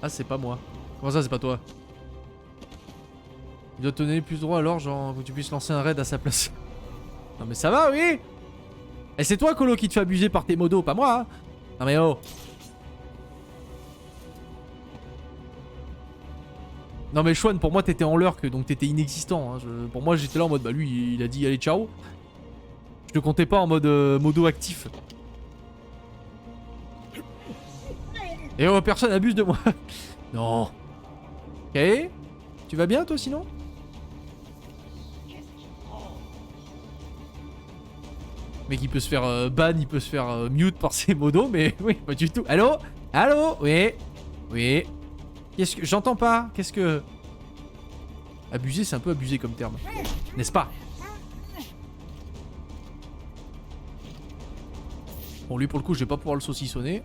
Ah, c'est pas moi. Comment ça, c'est pas toi? Il doit te donner plus droit alors, genre, que tu puisses lancer un raid à sa place. Non mais ça va, oui. Et c'est toi, Colo, qui te fait abuser par tes modos, pas moi, hein. Non mais oh. Non mais Chouane, pour moi t'étais en lurk, donc t'étais inexistant, hein. Pour moi j'étais là en mode, bah lui il a dit allez ciao. Je te comptais pas en mode modo actif. Et oh, personne abuse de moi. Non. Ok. Tu vas bien toi sinon? Mec il peut se faire ban, il peut se faire mute par ses modos, mais oui, pas du tout. Allô? Allô? Oui. Oui. Qu'est-ce que... J'entends pas. Qu'est-ce que... Abuser, c'est un peu abusé comme terme. N'est-ce pas? Bon, lui, pour le coup, je vais pas pouvoir le saucissonner.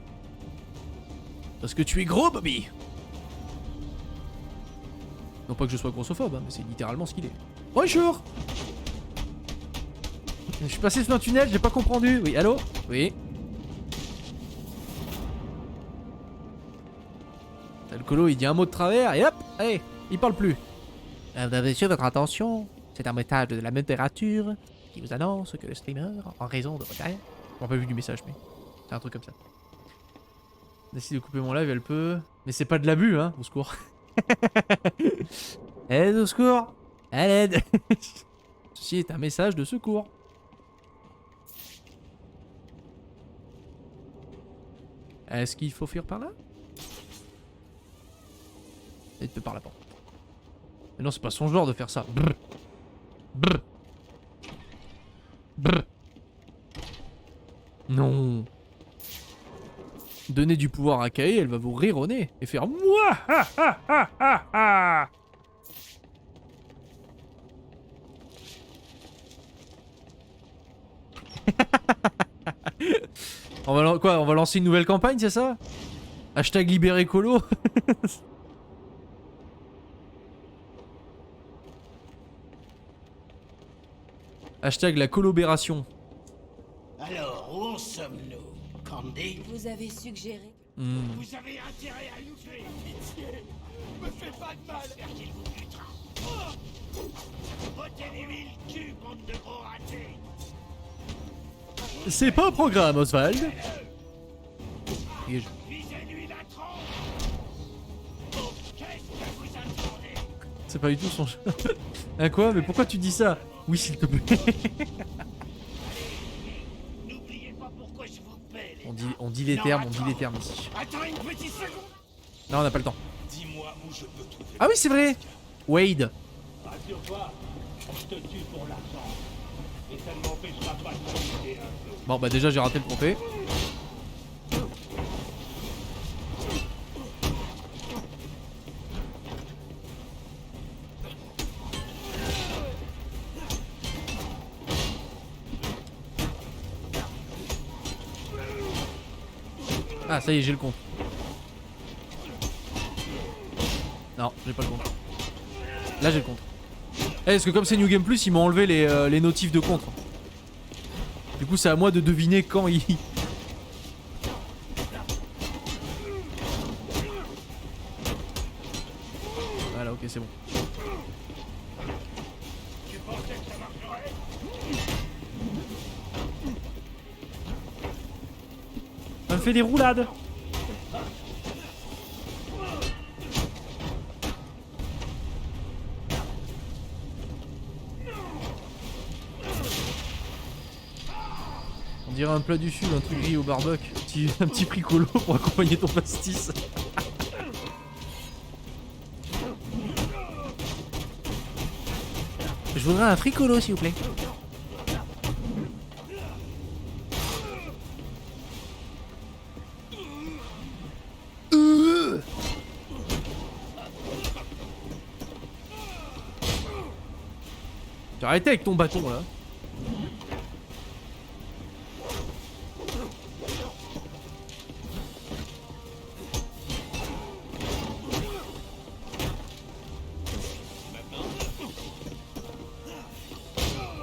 Parce que tu es gros, Bobby. Non pas que je sois grossophobe, hein, mais c'est littéralement ce qu'il est. Bonjour. Je suis passé sous un tunnel, j'ai pas compris. Oui, allô? Oui. Le colo, il dit un mot de travers et hop, allez, il parle plus. Monsieur, votre attention, c'est un message de la modérature qui vous annonce que le streamer, en raison de retard... Je m'en pas vu du message, mais c'est un truc comme ça. Décide de couper mon live, elle peut... Mais c'est pas de l'abus, hein, au secours. Aide au secours. À l'aide. Ceci est un message de secours. Est-ce qu'il faut fuir par là? Il peut par la porte. Mais non, c'est pas son genre de faire ça. Brr. Brr. Brr. Non. Donnez du pouvoir à Kae, elle va vous rire au nez et faire moi. On va quoi? On va lancer une nouvelle campagne, c'est ça? Hashtag libérer colo. Hashtag la colobération. Alors, où en sommes-nous, Candy? Vous avez suggéré. Vous avez intérêt à nous faire pitié. Me fais pas de mal. J'espère qu'il vous butera. Votez-lui le cul, bande de gros ratés. C'est pas un programme, Oswald. Visez-lui la tronche. Oh, qu'est-ce que vous attendez? C'est pas du tout son jeu. Hein quoi? Mais pourquoi tu dis ça? Oui, s'il te plaît. N'oubliez pas pourquoi je vous paie. On dit les termes, ici. Attends une petite seconde. Non, on n'a pas le temps. Dis-moi où je peux trouver. Ah oui, c'est vrai. Wade. Rassure-toi, je te tue pour l'argent. Et ça ne m'empêchera pas de profiter un peu. Bon, bah déjà, j'ai raté le trophée. Ah, ça y est, j'ai le compte. Non, j'ai pas le compte. Là, j'ai le compte. Eh, parce que comme c'est New Game Plus, ils m'ont enlevé les notifs de compte. Du coup, c'est à moi de deviner quand il... Voilà, ok, c'est bon. Ça me fait des roulades. On dirait un plat du sud, un truc gris au barbecue. Un petit bricolo pour accompagner ton pastis. Je voudrais un fricolo s'il vous plaît. Tu as arrêté avec ton bâton là.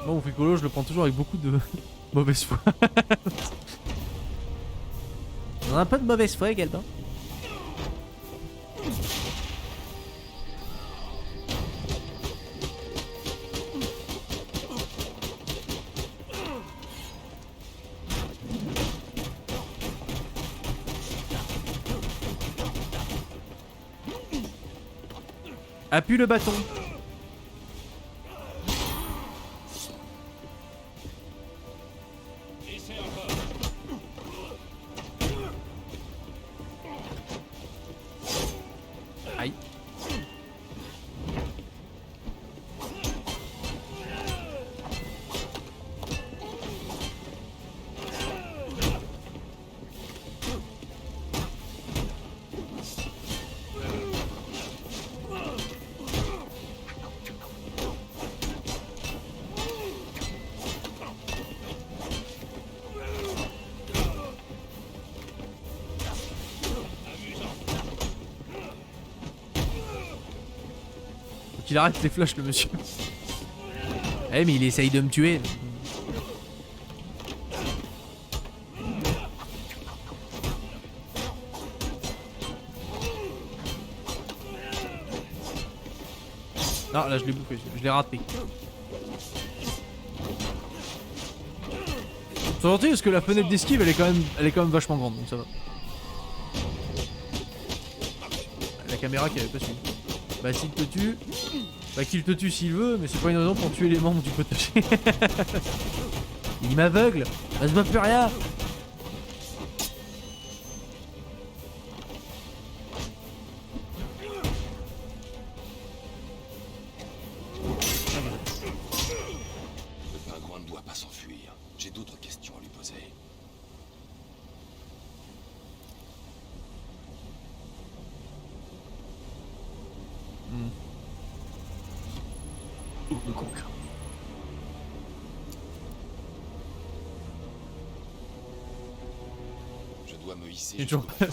Moi mon fricolo je le prends toujours avec beaucoup de mauvaise foi. On a un peu de mauvaise foi également. Appuie le bâton. Aïe. Il arrête les flashs le monsieur. Eh mais il essaye de me tuer. Non là je l'ai bouffé, je l'ai raté. C'est gentil parce que la fenêtre d'esquive elle est quand même vachement grande donc ça va. La caméra qui avait pas suivi. Bah s'il te tue, bah qu'il te tue s'il veut, mais c'est pas une raison pour tuer les membres du potager. Il m'aveugle, ça se voit plus rien. Le pingouin ne doit pas s'enfuir. J'ai d'autres questions à lui poser. Le coq. Je dois me hisser. C'est toujours pas.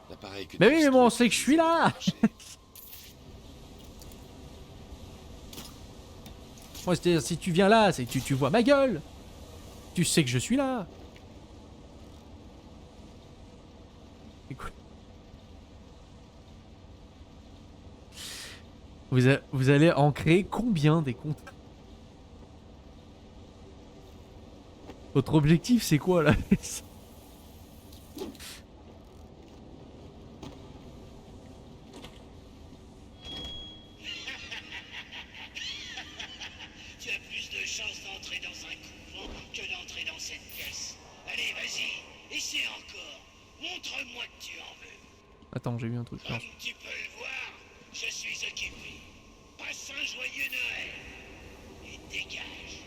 L'appareil que Mais oui, mais bon, on sait que je suis là. Moi, c'est-à-dire, si tu viens là, c'est que tu vois ma gueule. Tu sais que je suis là. Écoute. Vous allez en créer combien des comptes? Votre objectif, c'est quoi là? Tu as plus de chances d'entrer dans un couvent que d'entrer dans cette pièce. Allez, vas-y, essaie encore. Montre-moi que tu en veux. Attends, j'ai vu un truc. Non. Comme tu peux le voir, je suis occupé. Passe un joyeux Noël. Et dégage.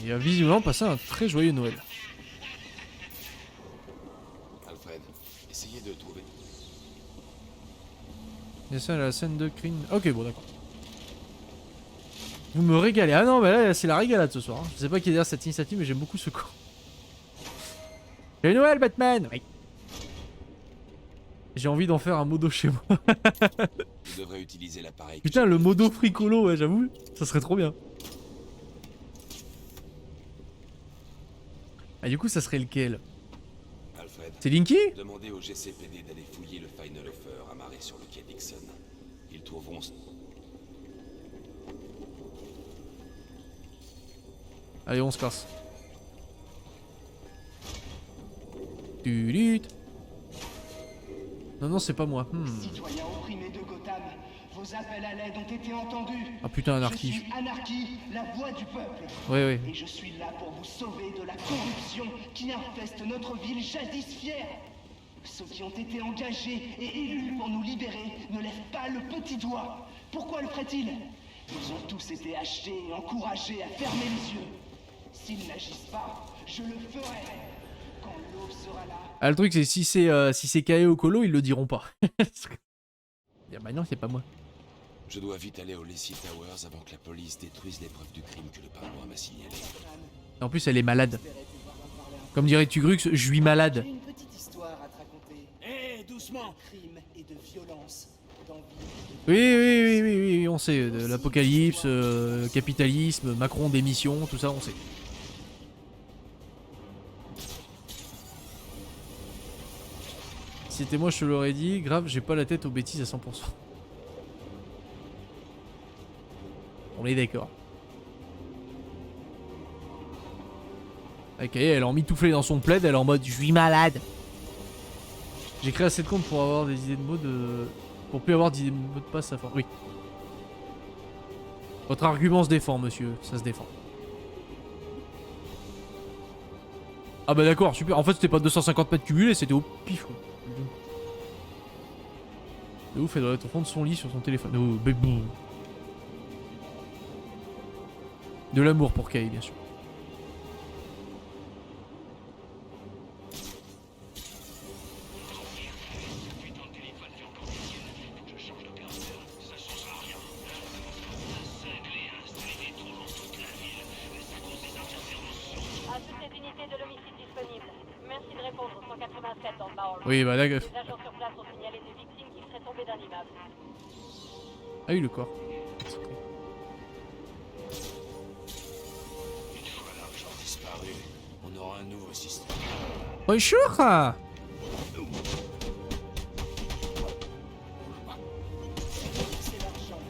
Il a visiblement passé un très joyeux Noël. Alfred, essayez de trouver. Et ça, la scène de crime. Ok, bon, d'accord. Vous me régalez. Ah non, mais là, c'est la régalade ce soir. Hein. Je sais pas qui est derrière cette initiative, mais j'aime beaucoup ce coup. Joyeux Noël, Batman. Oui. J'ai envie d'en faire un modo chez moi. Tu devrais utiliser l'appareil. Putain, le modo fricolo, ouais, j'avoue, ça serait trop bien. Ah, du coup, ça serait lequel? Alfred, C'est Linky? demandez au GCPD d'aller fouiller le Final Offer amarré sur le quai Dixon. Ils trouveront... Allez, on se casse. Tulut. Non, non, c'est pas moi. Citoyens opprimés de Gotham, vos appels à l'aide ont été entendus. Ah putain, Anarchy. Je suis Anarchy, la voix du peuple. Ouais, ouais. Et je suis là pour vous sauver de la corruption qui infeste notre ville jadis fière. Ceux qui ont été engagés et élus pour nous libérer ne lèvent pas le petit doigt. Pourquoi le feraient-ils? Ils ont tous été achetés et encouragés à fermer les yeux. S'ils n'agissent pas, je le ferai. Quand l'aube sera là... Ah, le truc, c'est si c'est Kae ou Colo, ils le diront pas. Bah non, c'est pas moi. Je dois vite aller au Lacey Towers avant que la police détruise les preuves du crime que le pingouin m'a signalé. En plus, elle est malade. Comme dirait Tugrux, je suis malade. J'ai une petite histoire à te raconter. Hé, doucement. Crime et de violence. Oui, on sait. De l'apocalypse, capitalisme, Macron démission, tout ça, on sait. Si c'était moi, je te l'aurais dit. Grave, j'ai pas la tête aux bêtises à 100%. On est d'accord. Ok, elle est emmitouflée dans son plaid, elle est en mode je suis malade. J'ai créé assez de comptes pour avoir des idées de mots de... Pour plus avoir d'idées de mots de passe à fond. Oui. Votre argument se défend, monsieur. Ça se défend. Ah bah d'accord, super. En fait, c'était pas 250 mètres cumulés, c'était au pif, quoi. De ouf, elle doit être au fond de son lit sur son téléphone. Oh, bébou. De l'amour pour Kay, bien sûr. À toutes les unités de l'homicide disponibles. Merci de répondre au 187 dans Baol. Oui, bah d'accord. Les agents sur place ont signalé des victimes qui seraient tombées d'un immeuble. Ah oui, le corps. Une fois l'argent disparu, on aura un nouveau système. Bonjour. C'est l'argent.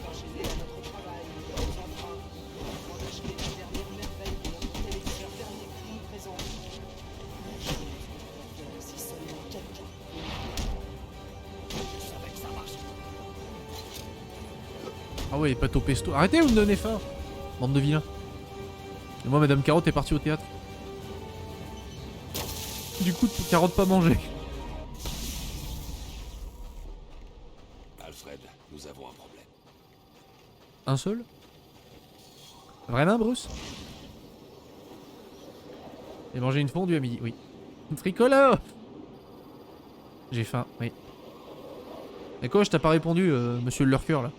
Enchaîner à notre travail, nos emprunts, pour acheter les dernières merveilles que notre téléviseur dernier cri nous présente. Si seulement quelqu'un. Je savais que ça marcherait. Ah ouais, pâte au pesto. Arrêtez, vous me donnez faim. Bande de vilains. Et moi, Madame Carotte est partie au théâtre. Du coup, Carotte pas mangée. Alfred, nous avons un problème. Un seul? Vraiment, Bruce? J'ai mangé une fondue à midi, oui. Fricolo! J'ai faim, oui. Et quoi, je t'ai pas répondu, monsieur le lurker, là?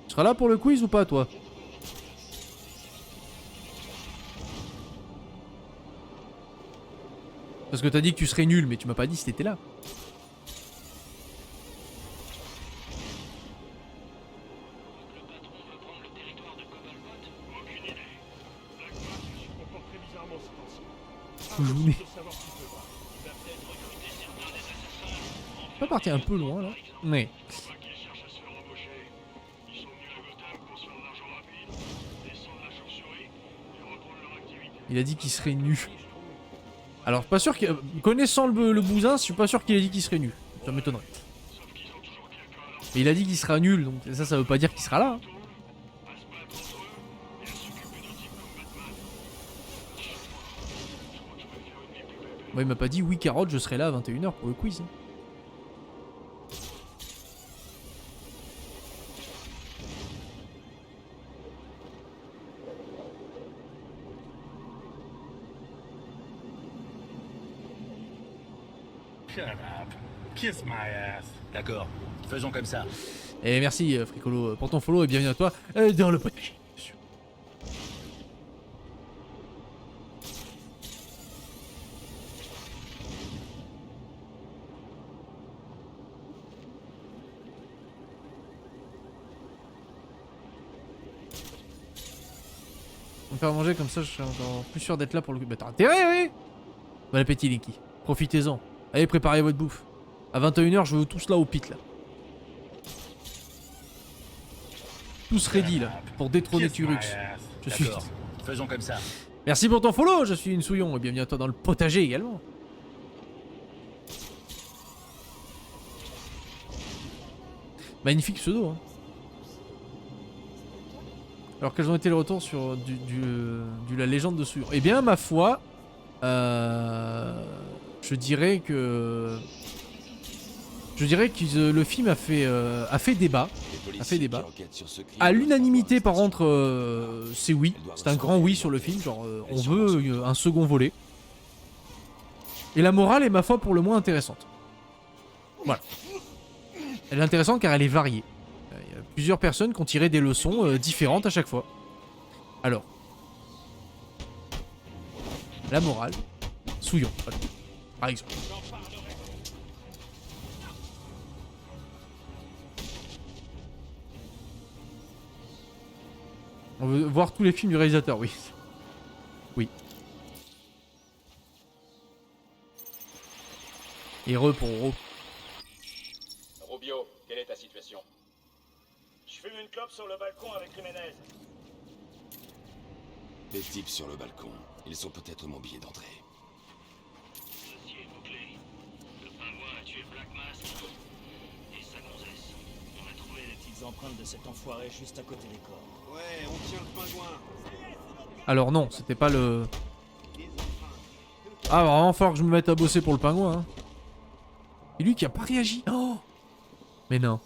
Tu seras là pour le quiz ou pas, toi? Parce que t'as dit que tu serais nul, mais tu m'as pas dit si t'étais là. Pas parti un peu loin là. Mais. Il a dit qu'il serait nu. Alors pas sûr que... Connaissant le bousin, je suis pas sûr qu'il ait dit qu'il serait nu. Ça m'étonnerait. Mais il a dit qu'il sera nul, donc ça veut pas dire qu'il sera là. Hein. Moi il m'a pas dit oui Carotte je serai là à 21h pour le quiz. Shut up. Kiss my ass. D'accord, faisons comme ça. Et merci Fricolo pour ton follow et bienvenue à toi dans le podcast. faire manger comme ça, je serais encore plus sûr d'être là pour le coup. Bah t'as intérêt, oui. Bon appétit, Linky. Profitez-en. Allez, préparez votre bouffe. À 21h, je veux tous là au pit, là. Tous ready, là, pour détrôner Turux. Je suis... D'accord. Faisons comme ça. Merci pour ton follow, je suis une souillon. Et bienvenue à toi dans le potager également. Magnifique pseudo, hein. Alors quels ont été les retours sur la légende de Souillon? Eh bien ma foi, je dirais que le film a fait débat. À l'unanimité par contre, c'est oui. C'est un grand oui sur le film, genre on veut un second volet. Et la morale est ma foi pour le moins intéressante. Voilà. Elle est intéressante car elle est variée. Il y a plusieurs personnes qui ont tiré des leçons différentes à chaque fois. Alors. La morale. Souillon, voilà. Par exemple. On veut voir tous les films du réalisateur, oui. Oui. Et re pour Ro. Rubio, quelle est ta situation? Je fume une clope sur le balcon avec Jiménez. Des types sur le balcon. Ils sont peut-être mon billet d'entrée. Ceci est bouclé. Le pingouin a tué Black Mask et sa gonzesse. On a trouvé les petites empreintes de cet enfoiré juste à côté des corps. Ouais, on tient le pingouin. Alors non, c'était pas le... Ah, vraiment falloir que je me mette à bosser pour le pingouin. Hein. Et lui qui a pas réagi. Oh. Mais non.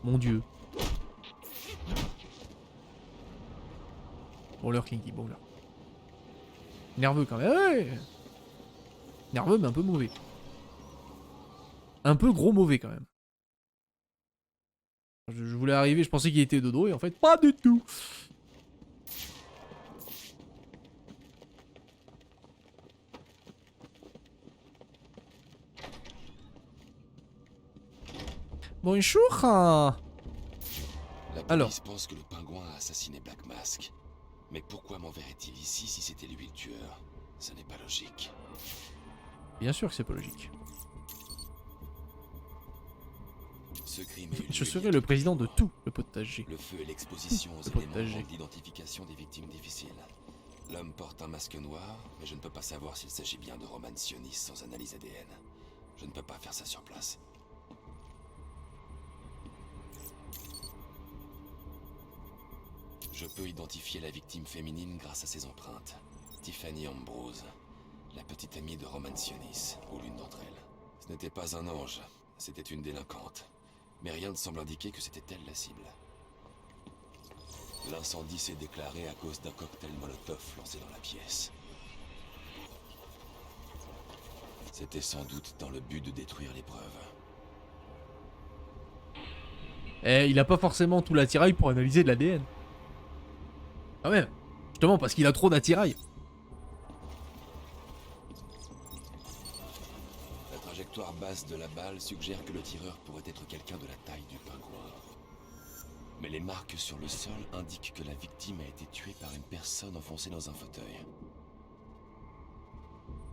Mon dieu. Bon l'heure Clinky, bon là. Nerveux quand même. Ouais. Nerveux mais un peu mauvais. Un peu gros mauvais quand même. Je voulais arriver, je pensais qu'il était dodo et en fait pas du tout. Bonjour. La Alors. police pense que le pingouin a assassiné Black Mask. Mais pourquoi m'enverrait-il ici si c'était lui le tueur? Ça n'est pas logique. Bien sûr que c'est pas logique. Ce crime est Je serai le président de tout le potager. Le feu et l'exposition aux éléments rendent l'identification des victimes difficile. L'homme porte un masque noir, mais je ne peux pas savoir s'il s'agit bien de Roman Sionis sans analyse ADN. Je ne peux pas faire ça sur place. Je peux identifier la victime féminine grâce à ses empreintes. Tiffany Ambrose, la petite amie de Roman Sionis, ou l'une d'entre elles. Ce n'était pas un ange, c'était une délinquante. Mais rien ne semble indiquer que c'était elle la cible. L'incendie s'est déclaré à cause d'un cocktail Molotov lancé dans la pièce. C'était sans doute dans le but de détruire les preuves. Eh, il a pas forcément tout l'attirail pour analyser de l'ADN. Ah ouais, justement parce qu'il a trop d'attirail. La trajectoire basse de la balle suggère que le tireur pourrait être quelqu'un de la taille du pingouin. Mais les marques sur le sol indiquent que la victime a été tuée par une personne enfoncée dans un fauteuil.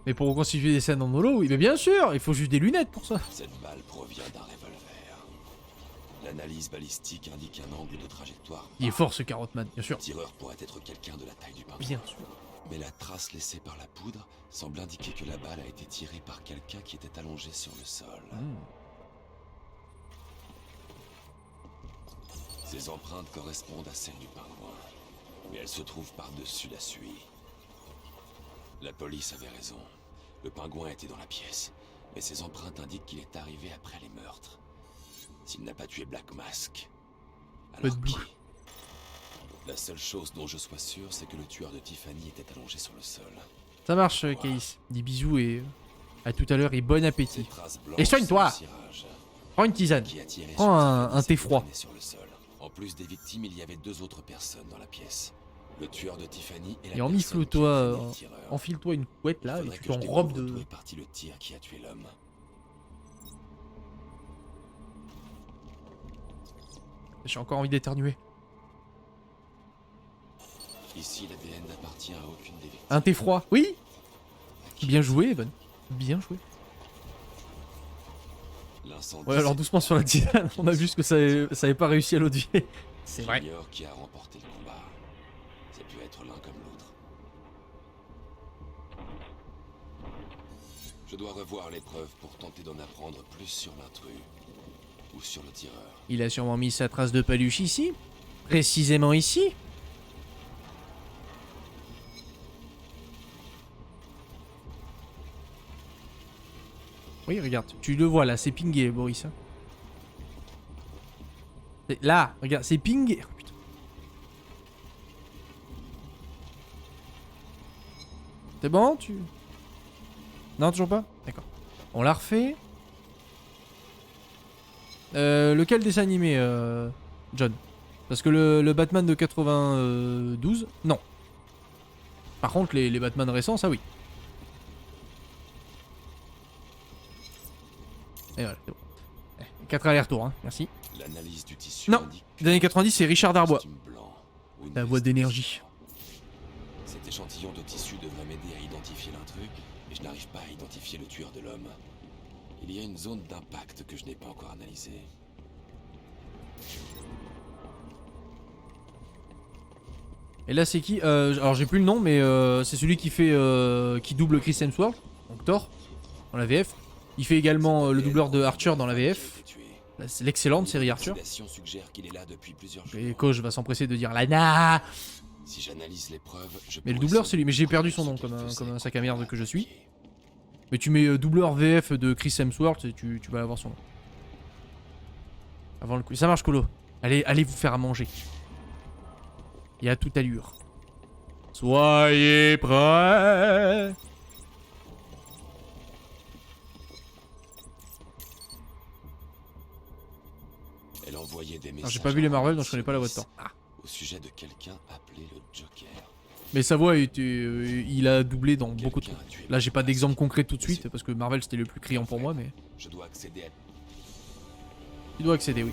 Mais pour reconstituer des scènes en holo, oui, mais bien sûr, il faut juste des lunettes pour ça. Cette balle provient d'un revolver. L'analyse balistique indique un angle de trajectoire. Il est fort ce Carrotman, bien sûr. Le tireur pourrait être quelqu'un de la taille du pingouin. Bien sûr. Mais la trace laissée par la poudre semble indiquer que la balle a été tirée par quelqu'un qui était allongé sur le sol. Ces empreintes correspondent à celles du pingouin, mais elles se trouvent par-dessus la suie. La police avait raison. Le pingouin était dans la pièce, mais ses empreintes indiquent qu'il est arrivé après les meurtres. S'il n'a pas tué Black Mask, alors qui? La seule chose dont je sois sûr, c'est que le tueur de Tiffany était allongé sur le sol. Ça marche, Caïs. Dis bisous et à tout à l'heure et bon appétit. Et soigne-toi. Prends une tisane. Prends un thé froid. En plus des victimes, il y avait deux autres personnes dans la pièce. Le tueur de Tiffany et la et enfile-toi une couette là et tu t'enrobes de... D'où est parti le tir qui a tué l'homme? J'ai encore envie d'éternuer. Ici, l'ADN n'appartient à aucune des victimes. Un thé froid. Oui. Bien joué, Evan. Bien joué. Ouais, alors doucement sur la tisane. On a vu ce que ça avait pas réussi à l'audier. C'est vrai. J'ignore qui a remporté le combat. Ça peut être l'un comme l'autre. Je dois revoir les preuves pour tenter d'en apprendre plus sur l'intrus. Ou sur le tireur. Il a sûrement mis sa trace de paluche ici. Précisément ici. Oui, regarde, tu le vois là, c'est pingé, Boris. Hein. Là, regarde, c'est pingé. Oh, putain. C'est bon, tu... Non, toujours pas? D'accord. On l'a refait. Lequel dessin animé, John? Parce que le Batman de 92, non. Par contre, les Batman récents, ça oui. Et voilà, c'est bon. 4 allers-retours, hein, merci. L'analyse du tissu non, les années 90, c'est Richard Darbois. La voix d'énergie. Cet échantillon de tissu devrait m'aider à identifier l'intrus, mais je n'arrive pas à identifier le tueur de l'homme. Il y a une zone d'impact que je n'ai pas encore analysée. Et là, c'est qui alors, j'ai plus le nom, mais c'est celui qui fait qui double Chris Hemsworth, donc Thor, dans la VF. Il fait également le doubleur de Archer dans la VF. C'est l'excellente série Archer. Et Coach va s'empresser de dire Lana. Si j'analyse les preuves, mais le doubleur c'est lui, mais j'ai perdu son nom comme un sac à merde que je suis. Mais tu mets doubleur VF de Chris Hemsworth et tu vas avoir son nom. Avant le coup. Ça marche, Colo. Allez vous faire à manger. Il y a toute allure. Soyez prêts. Elle envoyait des messages. J'ai pas vu les Marvel donc je connais pas la voix de Thor. Au sujet de quelqu'un appelé le Joker. Mais sa voix il a doublé dans beaucoup de trucs. Là j'ai pas d'exemple concret tout de suite parce que Marvel c'était le plus criant pour moi mais. Je dois accéder à... Tu dois accéder, oui.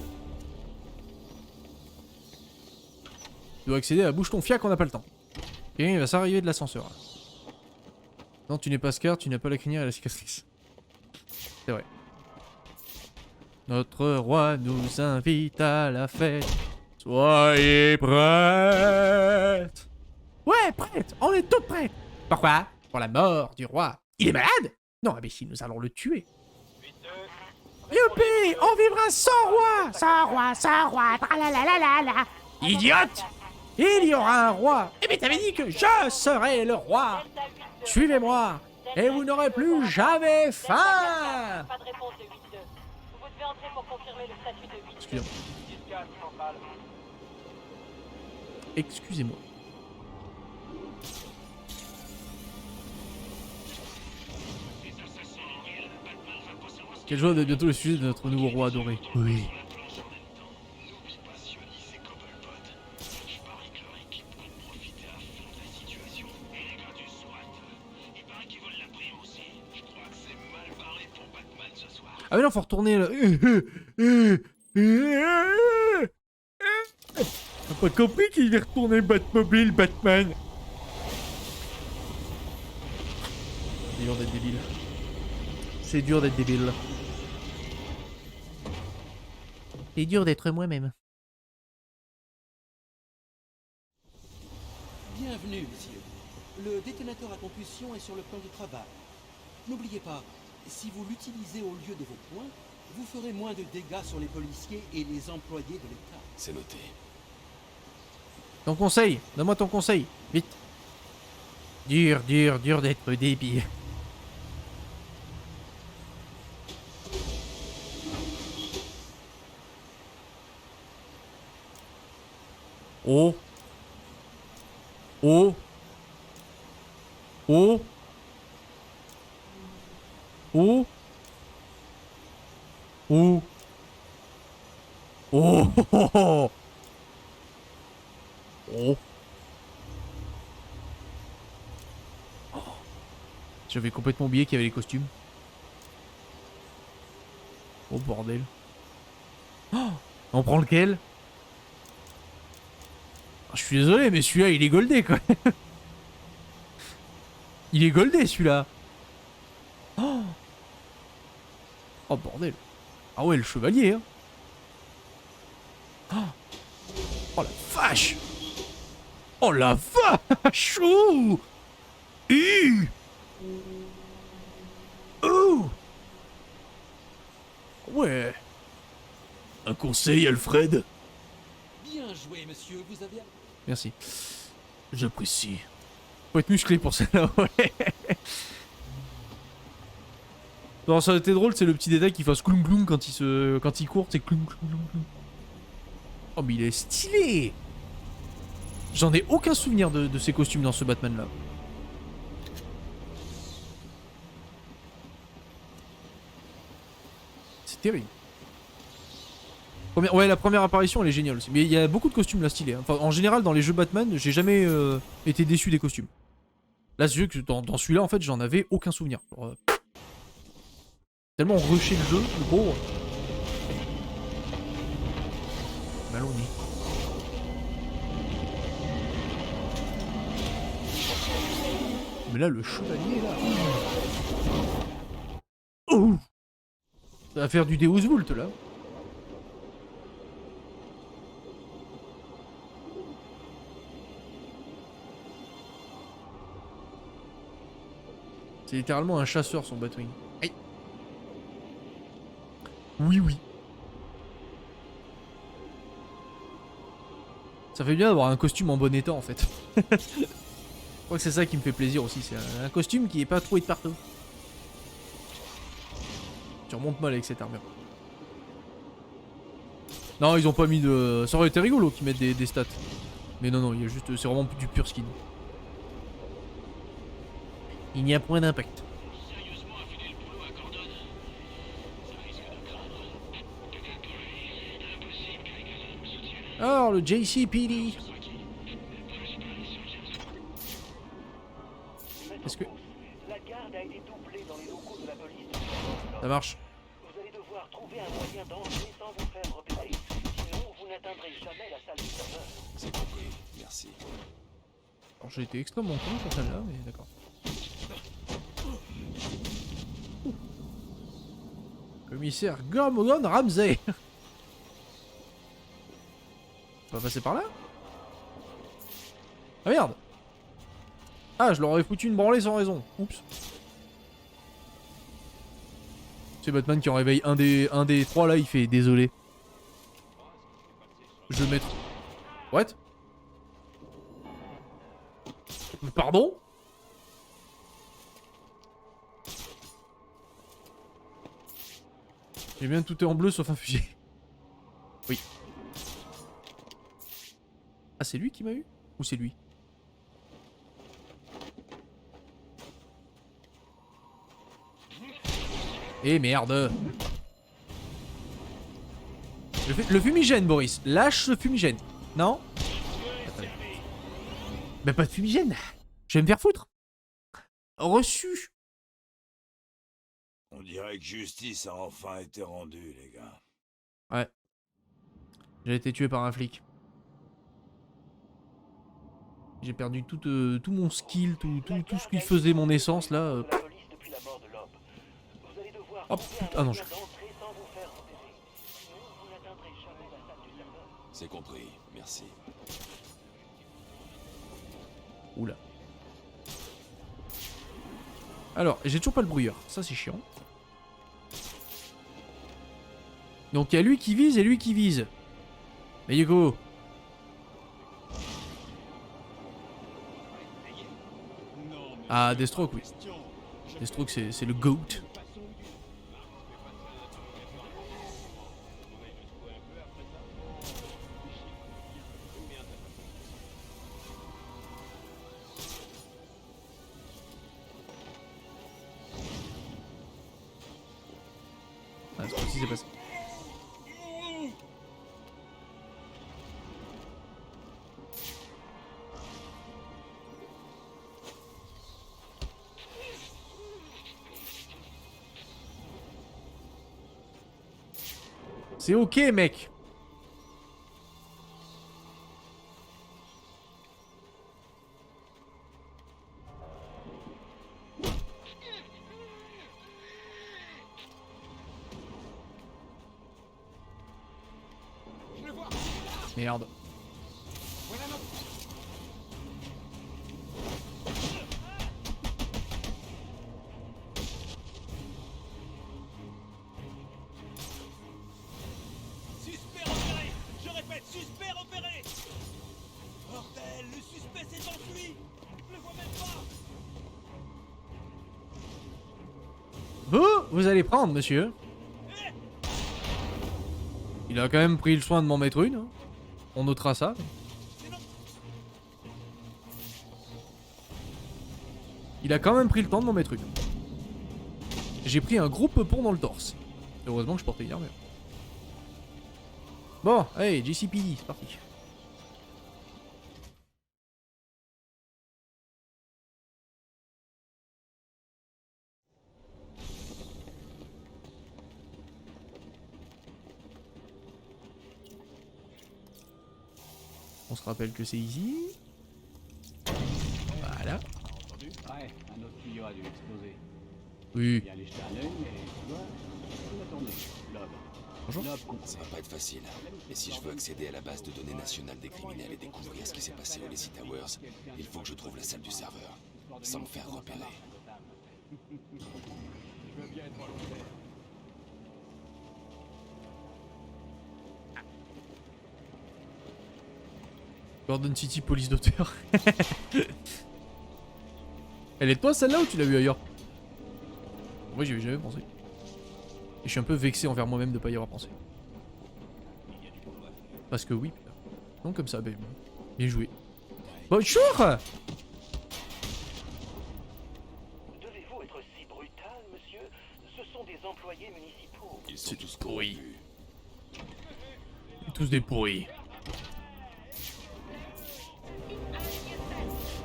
Tu dois accéder à bouge ton fiac, on n'a pas le temps. Et il va s'arriver de l'ascenseur. Non, tu n'es pas Scar, tu n'as pas la crinière et la cicatrice. C'est vrai. Notre roi nous invite à la fête. Soyez prêtes. Ouais, prête. On est toutes prêtes. Pourquoi? Pour la mort du roi. Il est malade? Non, mais si, nous allons le tuer. Youpi! On vivra sans roi! Sans roi, tralalalala! Idiote! Il y aura un roi! Eh mais t'avais dit que je serais le roi! Suivez-moi! Et vous n'aurez plus jamais faim! Pas de réponse de 8-2. Vous devez entrer pour confirmer le statut de 8-2. Excusez-moi. Excusez-moi. Quelle joie d'être bientôt le sujet de notre nouveau roi adoré. Oui. Ah mais non, faut retourner là. T'as pas compris qu'il est retourné Batmobile, Batman. C'est dur d'être débile. C'est dur d'être débile. C'est dur d'être moi-même. Bienvenue, messieurs. Le détonateur à compulsion est sur le plan de travail. N'oubliez pas, si vous l'utilisez au lieu de vos points, vous ferez moins de dégâts sur les policiers et les employés de l'État. C'est noté. Ton conseil, donne-moi ton conseil, vite. Dur d'être débile. Oh. Oh. Oh. Oh. Oh. Oh. Oh. Oh. J'avais complètement oublié qu'il y avait les costumes. Oh bordel. Oh, on prend lequel? Je suis désolé, mais celui-là, il est goldé, quoi. Il est goldé, celui-là. Oh. Oh, bordel. Ah ouais, le chevalier, hein. Oh la vache. Oh la vache. Ouh. Oh. Ouais. Un conseil, Alfred? Bien joué, monsieur. Vous avez... Merci. J'apprécie. Faut être musclé pour celle-là, ouais. Non, ça a été drôle, c'est le petit détail qu'il fasse cloum cloum quand il court, c'est cloum cloum cloum cloum. Oh, mais il est stylé. J'en ai aucun souvenir de ces costumes dans ce Batman-là. C'est terrible. Ouais, la première apparition, elle est géniale aussi. Mais il y a beaucoup de costumes là stylés. Hein. Enfin, en général, dans les jeux Batman, j'ai jamais été déçu des costumes. Là, c'est sûr que dans celui-là, en fait, j'en avais aucun souvenir. Alors, tellement rushé le jeu, le pauvre. Mal au nez. Mais là, le chevalier, là... Oh, ça va faire du Deus Vult, là. C'est littéralement un chasseur, son Batwing. Aïe. Oui, oui. Ça fait bien d'avoir un costume en bon état, en fait. Je crois que c'est ça qui me fait plaisir aussi. C'est un costume qui est pas trop de partout. Tu remontes mal avec cette armure. Non, ils ont pas mis de... Ça aurait été rigolo qu'ils mettent des stats. Mais non, non, il y a juste... C'est vraiment du pur skin. Il n'y a point d'impact. Alors, le JCPD. Est-ce que... La garde a été doublée dans les locaux de la police. Ça marche. Vous allez devoir trouver un moyen d'entrer sans vous faire repérer. Sinon, vous n'atteindrez jamais la salle du serveur. C'est compris, merci. Alors, j'ai été extrêmement con sur celle-là, mais d'accord. Commissaire Gordon Ramsay. On va passer par là? Ah merde! Ah, je leur aurais foutu une branlée sans raison. Oups. C'est Batman qui en réveille un des trois là, il fait désolé. Je vais mettre... What? Pardon? J'ai bien tout est en bleu sauf un fusil. Oui. Ah, c'est lui qui m'a eu? Ou c'est lui? Eh merde! Le fumigène, Boris. Lâche le fumigène. Non? Attendez. Mais pas de fumigène. Je vais me faire foutre. Reçu. On dirait que justice a enfin été rendue, les gars. Ouais. J'ai été tué par un flic. J'ai perdu tout mon skill, tout ce qui faisait mon essence là. Oh putain, ah non, je... C'est compris, merci. Oula. Alors, j'ai toujours pas le brouilleur, ça c'est chiant. Donc il y a lui qui vise et lui qui vise. Mais Yugo. Ah, Deathstroke, oui. Deathstroke, c'est le GOAT. Ah, c'est ce qui s'est passé. C'est ok, mec. Merde. Suspect repéré. Je répète, suspect repéré. Bordel, le suspect s'est enfui. Je le vois même pas. Vous allez prendre, monsieur. Il a quand même pris le soin de m'en mettre une. Hein. On notera ça. Il a quand même pris le temps de m'en mettre une. J'ai pris un gros peupon dans le torse. Heureusement que je portais une armure. Bon, allez, JCPD, c'est parti. On se rappelle que c'est ici. Voilà. Ouais, un autre tuyau a dû exploser. Oui. Bien aller jeter un œil, mais tu vois, on a tourné. Lob. Bonjour. Ça va pas être facile. Et si je veux accéder à la base de données nationale des criminels et découvrir ce qui s'est passé au Lazy Towers, il faut que je trouve la salle du serveur, sans me faire repérer. Je veux bien être volontaire. Gordon City, police d'auteur. Elle est de toi celle-là ou tu l'as vue ailleurs? Moi j'y avais jamais pensé. Et je suis un peu vexé envers moi-même de pas y avoir pensé. Parce que oui, putain. Donc comme ça, ben, bien joué. Bonjour. Devez-vous être si brutal, monsieur? Ce sont des employés municipaux. Ils sont tous pourris. Tous des pourris.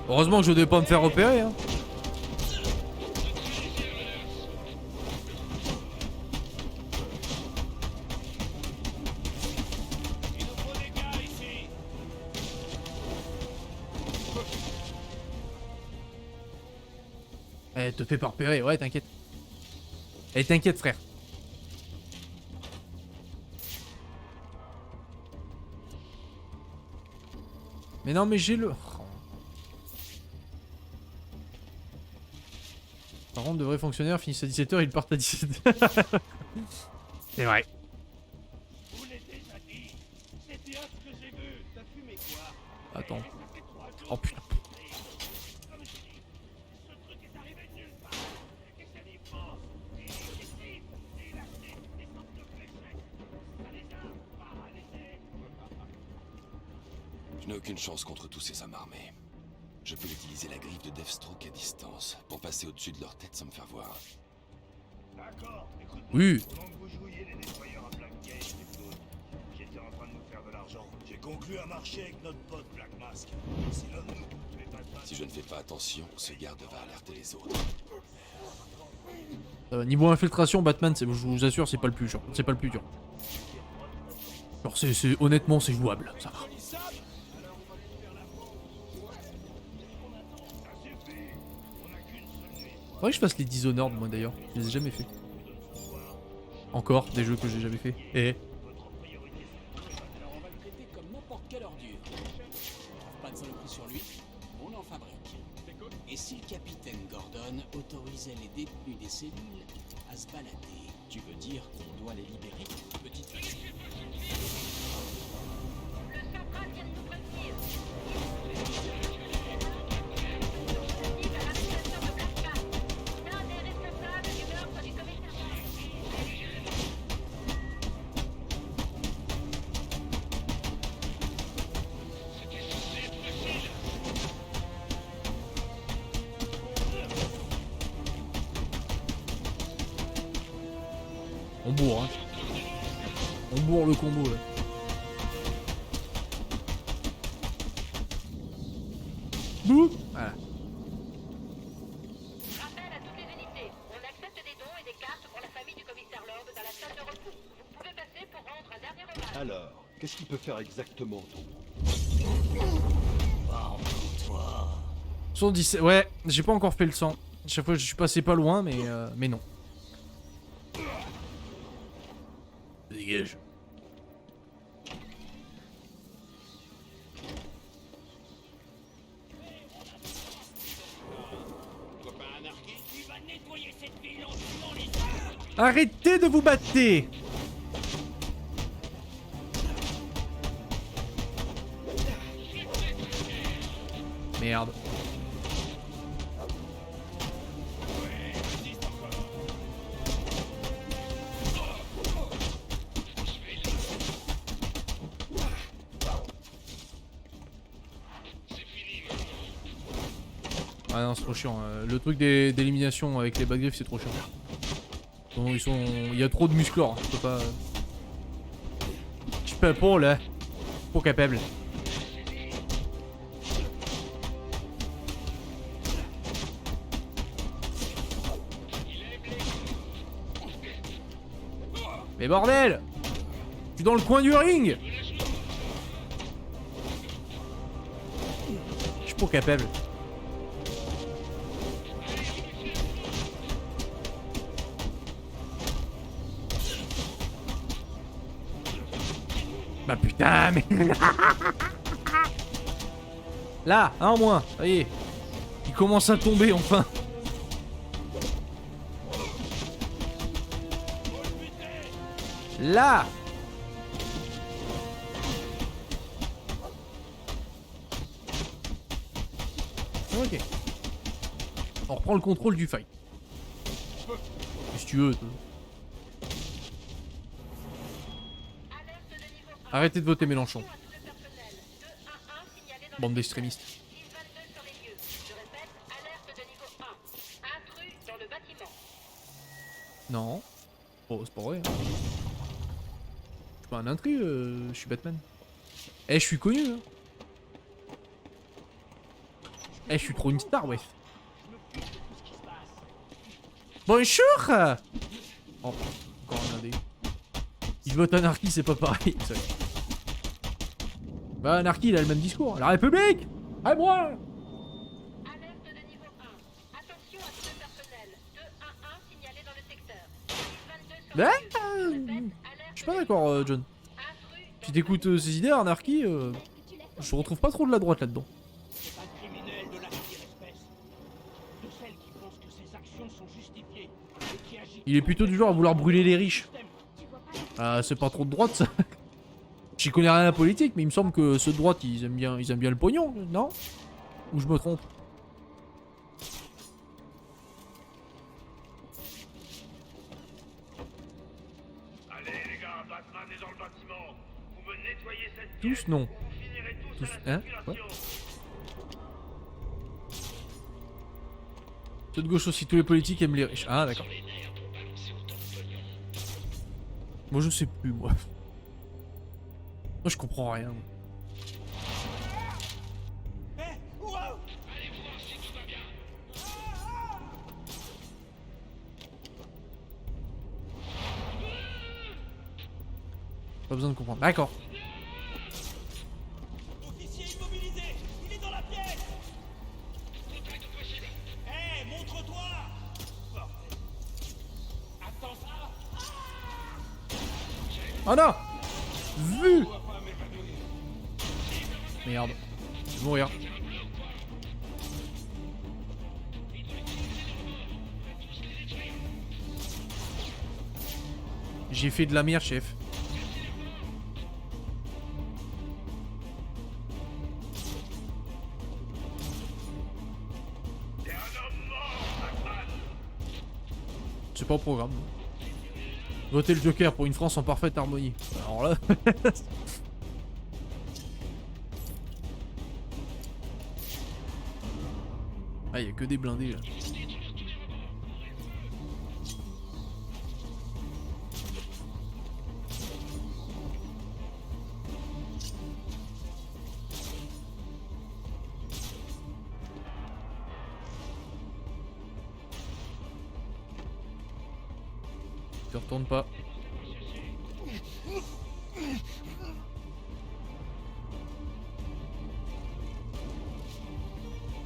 Heureusement que je devais pas me faire repérer, hein. Eh, te fais pas repérer, ouais, t'inquiète. Eh, t'inquiète, frère. Mais non, mais j'ai le... Par contre, de vrais fonctionnaires finissent à 17h, ils partent à 17h. C'est vrai. Vous l'avez déjà dit. C'était un ce que j'ai vu. T'as fumé quoi? Attends. Oh putain. Comme je dis, ce truc est arrivé de nulle part. Et ça n'y pense. Et ici, il a acheté des sortes de fléchettes. Ça les a paralysés. Je n'ai aucune chance contre tous ces hommes armés. Je peux utiliser la griffe de Deathstroke à distance pour passer au-dessus de leur tête sans me faire voir. D'accord, écoute. Oui. Pendant que vous jouiez les nettoyeurs à Blackgate, j'étais en train de nous faire de l'argent. J'ai conclu un marché avec notre pote Black Mask. Si l'un de nous tuait Batman... Si je ne fais pas attention, ce garde va alerter les autres. Niveau infiltration, Batman, je vous assure, c'est pas le plus dur. C'est pas le plus dur. Alors, honnêtement, c'est jouable, ça va. Faudrait que je fasse les Dishonored, moi d'ailleurs. Je les ai jamais fait. Encore des jeux que j'ai jamais fait. Et. Alors on va le traiter comme n'importe quelle ordure. Pas de saloperie sur lui, on en fabrique. Et si le capitaine Gordon autorisait les détenus des cellules à se balader, tu veux dire qu'on doit les libérer petit à petit? Le central vient de nous prévenir. On bourre, hein. On bourre le combo, là. Bouh. Voilà. Rappel à toutes les unités. On accepte des dons et des cartes pour la famille du commissaire Lord dans la salle de repos. Vous pouvez passer pour rendre un dernier hommage. Alors, qu'est-ce qu'il peut faire exactement, ton groupe? 117, ouais, j'ai pas encore fait le 100. Chaque fois je suis passé pas loin, mais non. Dégage. Arrêtez de vous battre. Merde. Ah non, c'est trop chiant. Le truc d'élimination avec les backgriffs, c'est trop chiant. Bon, il y a trop de musclores. Je peux pas. Je peux pas là. Pas capable. Mais bordel! Je suis dans le coin du ring! Je suis pas capable. Bah putain, mais... Là, un en moins, ça y est. Il commence à tomber enfin. Là. Ok. On reprend le contrôle du fight. Si tu veux. Arrêtez de voter Mélenchon. Bande d'extrémistes. Non. Oh, c'est pas vrai. Hein. Je suis pas un intrus, je suis Batman. Eh, je suis connu. Hein. Eh, je suis trop une star, ouais. Bonjour. Oh, encore un indé. Il vote anarchie, c'est pas pareil. Bah, anarchie, il a le même discours. La République. À moi. Je suis pas d'accord, John. Si t'écoutes ces idées, anarchie, je retrouve pas trop de la droite là-dedans. Il est plutôt du genre à vouloir brûler les riches. C'est pas trop de droite ça. J'y connais rien à la politique, mais il me semble que ceux de droite ils aiment bien le pognon, non? Ou je me trompe? Tous non. Tous, hein? Ouais. Ceux de gauche aussi, tous les politiques aiment les riches. Ah d'accord. Moi je sais plus moi. Moi je comprends rien. Pas besoin de comprendre. D'accord. Officier immobilisé, il est dans la pièce. Hé, montre-toi. Attends ça. Oh non! Vu! Merde. Je vais mourir. J'ai fait de la merde, chef. C'est pas au programme. Votez le Joker pour une France en parfaite harmonie. Alors là... Ah, y'a que des blindés là. Tu retournes pas.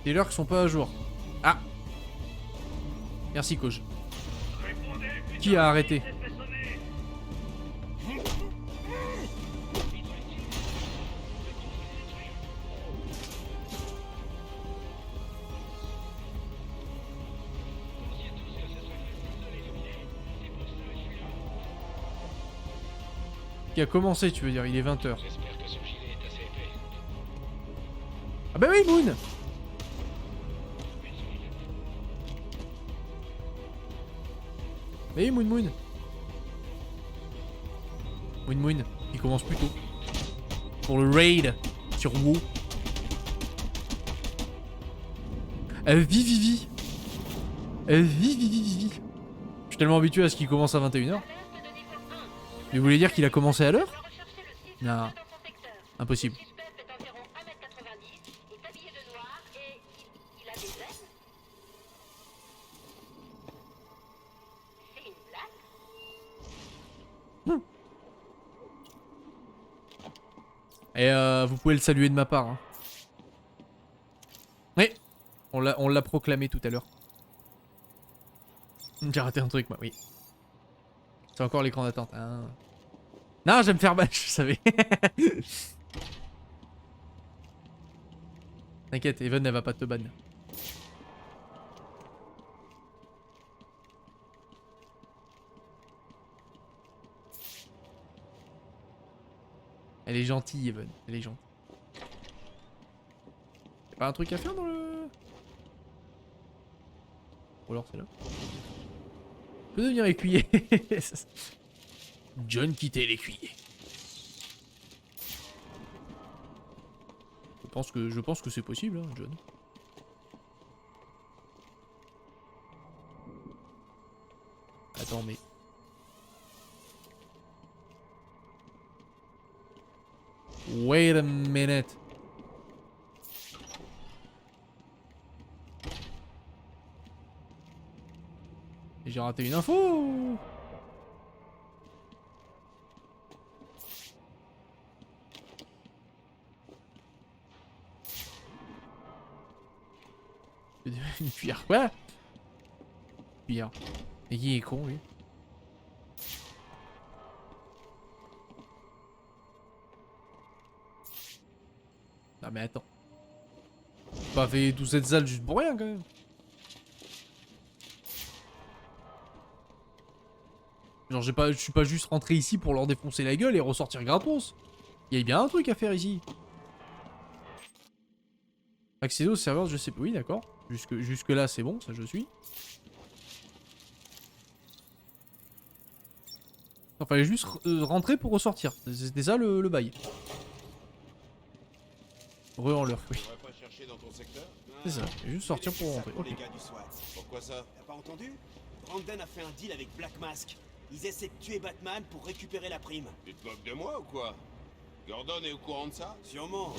C'est l'heure qui sont pas à jour. Ah! Merci, coach. Qui a arrêté? Qui a commencé, tu veux dire, il est 20h. J'espère que son gilet est assez épais. Ah bah oui, Moon. Oui, Moon Moon. Moon Moon, il commence plus tôt. Pour le raid sur WoW. Vivi. Vivi. Je suis tellement habitué à ce qu'il commence à 21h. Mais vous voulez dire qu'il a commencé à l'heure? Non. Impossible. Et vous pouvez le saluer de ma part. Hein. Oui, on l'a proclamé tout à l'heure. J'ai raté un truc, moi, oui. C'est encore l'écran d'attente. Ah. Non, j'aime faire batch, je savais. T'inquiète, Even, elle va pas te ban. Elle est gentille, Even. Elle est gentille. Y'a pas un truc à faire dans le... Ou alors c'est là. Je peux devenir écuyer. John quittait l'écuyer. Je pense que c'est possible, hein, John. Attends, mais... Wait a minute. J'ai raté une info. Une cuillère, quoi? Cuillère. Et qui est con, lui? Non mais attends. J'ai pas fait toute cette salle juste pour rien quand même. Genre je suis pas juste rentré ici pour leur défoncer la gueule et ressortir gratos. Il y a bien un truc à faire ici. Accéder au serveur, je sais pas. Oui d'accord. Jusque là c'est bon, ça je suis. Il fallait juste rentrer pour ressortir. C'était ça le bail. En leur, oui. C'est ça, juste sortir pour rentrer. Pour Okay. les gars du SWAT. Pourquoi ça? T'as pas entendu? Brandon a fait un deal avec Black Mask. Ils essaient de tuer Batman pour récupérer la prime. Tu te moques de moi ou quoi? Gordon est au courant de ça? Sûrement.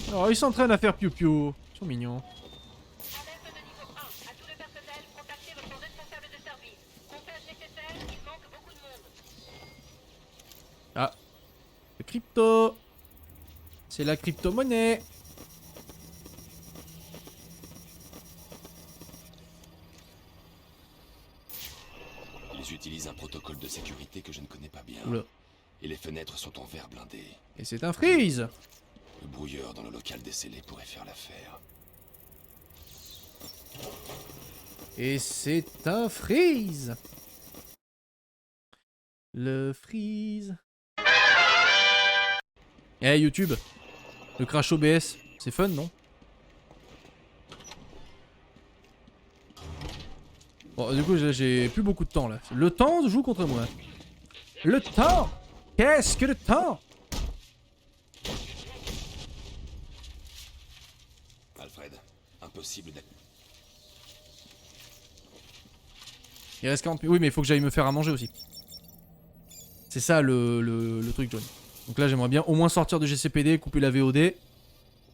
Alors ils s'entraînent à faire piou-piou. Ils sont mignons. Ah, le crypto. C'est la crypto-monnaie. Ils utilisent un protocole de sécurité que je ne connais pas bien. Oula. Et les fenêtres sont en verre blindé. Et c'est un freeze. Le brouilleur dans le local des scellés pourrait faire l'affaire. Et c'est un freeze. Le freeze. Hey YouTube, le crash OBS, c'est fun non? Bon du coup j'ai plus beaucoup de temps là. Le temps joue contre moi. Le temps. Qu'est-ce que le temps? Alfred, impossible d'être... Il reste 40 minutes. Oui mais il faut que j'aille me faire à manger aussi. C'est ça le truc John. Donc là j'aimerais bien au moins sortir de GCPD, couper la VOD,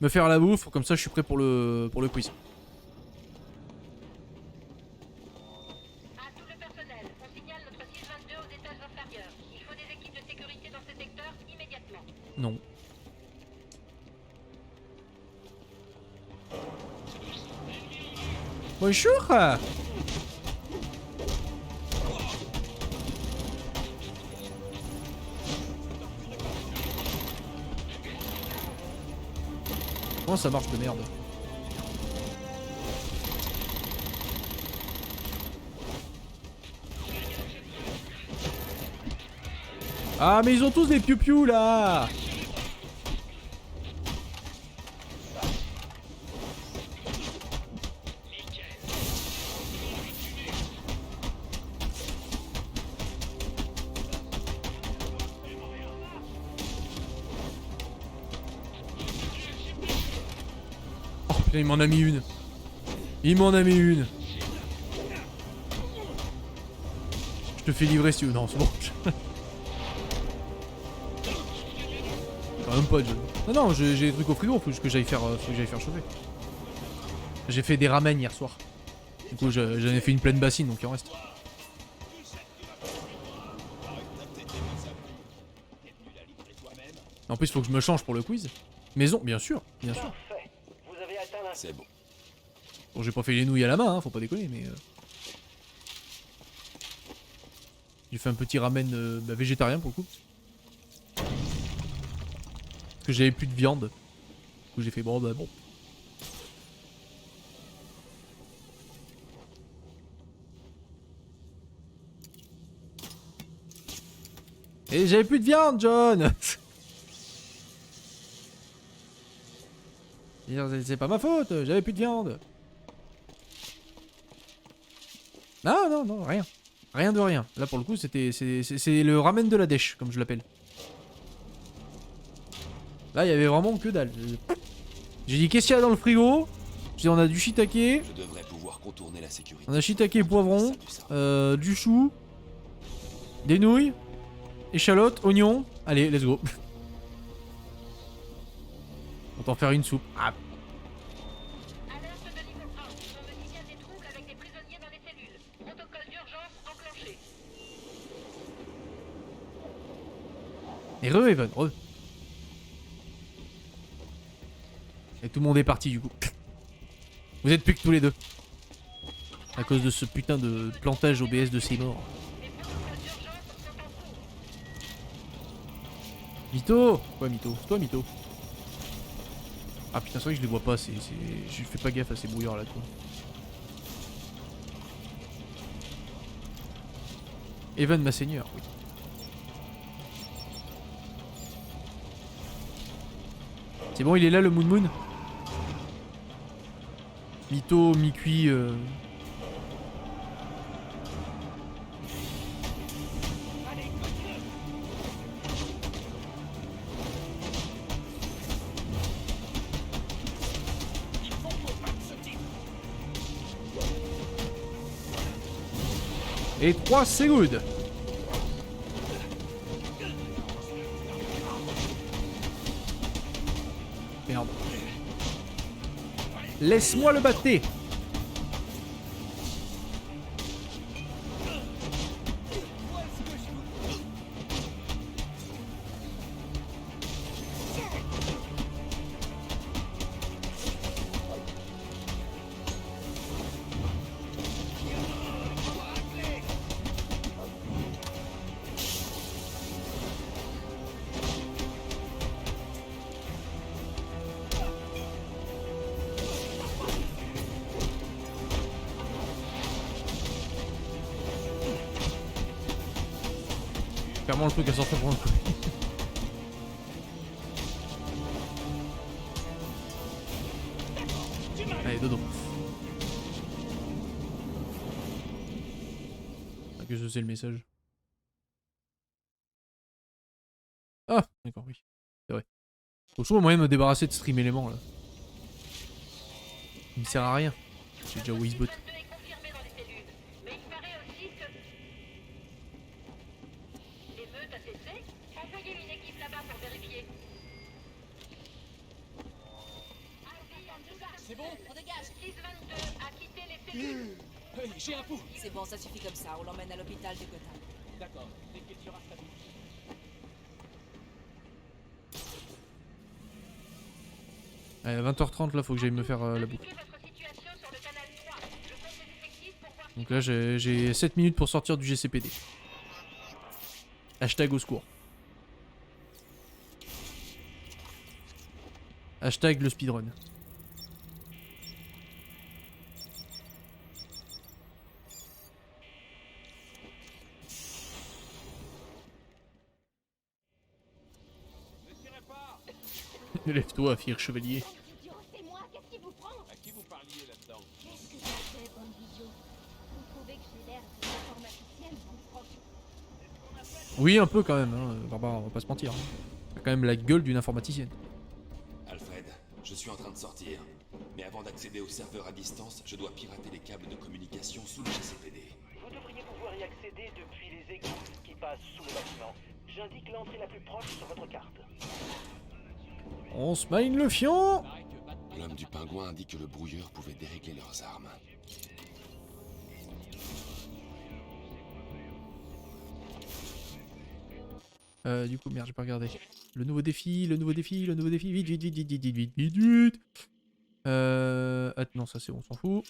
me faire la bouffe, comme ça je suis prêt pour le quiz. À tout le personnel, on signale notre 622 aux étages inférieurs. Il faut des équipes de sécurité dans ce secteur immédiatement. Non. Bonjour. Comment ça marche de merde? Ah mais ils ont tous des piou-piou là. Oh putain il m'en a mis une. Il m'en a mis une. Je te fais livrer si tu veux. Non c'est bon. Quand même pas de jeu. Non non j'ai des trucs au frigo, faut que j'aille faire chauffer. J'ai fait des ramen hier soir. Du coup j'en ai fait une pleine bassine donc il en reste. En plus faut que je me change pour le quiz. Maison, bien sûr, bien sûr. C'est bon. Bon j'ai pas fait les nouilles à la main, hein, faut pas déconner mais... J'ai fait un petit ramen végétarien pour le coup. Parce que j'avais plus de viande. Du coup j'ai fait bon bah bon. Et j'avais plus de viande John. C'est pas ma faute, j'avais plus de viande. Non non non rien. Rien de rien. Là pour le coup c'est le ramen de la dèche comme je l'appelle. Là il y avait vraiment que dalle. J'ai dit qu'est-ce qu'il y a dans le frigo? J'ai dit on a du shiitake. Je devrais pouvoir contourner la sécurité. On a shiitake et poivron, du chou, des nouilles, échalotes, oignons. Allez let's go. On va t'en faire une soupe. Ah. Et Evan, Et tout le monde est parti du coup. Vous êtes plus que tous les deux. À cause de ce putain de plantage OBS de Seymour. Mytho. Quoi Mytho? C'est toi Mytho? Ah putain c'est vrai que je les vois pas, je fais pas gaffe à ces brouillards là tout. Evan ma seigneur, oui. C'est bon il est là le Moon Moon? Mytho, mi-cuit Et 3 c'est good. Merde. Laisse-moi le battre. Clairement le truc à sortir pour un coup. Allez dodo. Ah, que je sais le message. Ah d'accord oui. C'est vrai. Faut toujours moyen de me débarrasser de stream élément là. Il me sert à rien. J'ai déjà Wizbot. C'est bon, on dégage. 622 a quitté les cellules. Hey, j'ai un pouls. C'est bon, ça suffit comme ça. On l'emmène à l'hôpital de Gotham. D'accord, dès qu'il sera stable. Allez, à 20h30 là faut que j'aille me faire la boucle. Donc là j'ai 7 minutes pour sortir du GCPD. Hashtag au secours. Hashtag le speedrun. Lève-toi, fier chevalier. C'est moi, qu'est-ce qui vous prend? À qui vous parliez là-dedans? Qu'est-ce que ça fait, bande d'idiots? Vous trouvez que j'ai l'air d'une informaticienne, mon prof? Oui, un peu quand même, hein, Barbara, on va pas se mentir. T'as quand même la gueule d'une informaticienne. Alfred, je suis en train de sortir. Mais avant d'accéder au serveur à distance, je dois pirater les câbles de communication sous le GCPD. Vous devriez pouvoir y accéder depuis les égouts qui passent sous le bâtiment. J'indique l'entrée la plus proche sur votre carte. On se mine le fion. L'homme du pingouin indique que le brouilleur pouvait dérégler leurs armes. Du coup, merde, j'ai pas regardé. Le nouveau défi, le nouveau défi, le nouveau défi. Vite, vite, vite, vite, vite, vite, vite, vite, vite. Non, ça c'est bon, on s'en fout.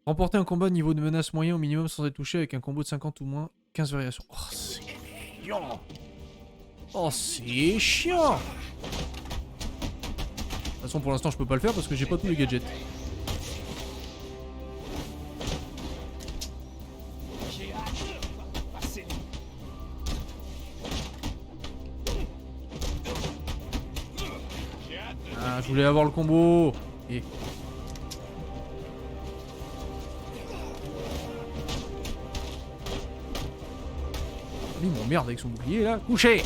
Remporter un combat de niveau de menace moyen au minimum sans être touché avec un combo de 50 ou moins 15 variations. Oh, c'est chiant. Oh, c'est chiant. De toute façon, pour l'instant, je peux pas le faire parce que j'ai pas tous les gadgets. Ah, je voulais avoir le combo. Et... lui m'emmerde avec son bouclier là. Couché.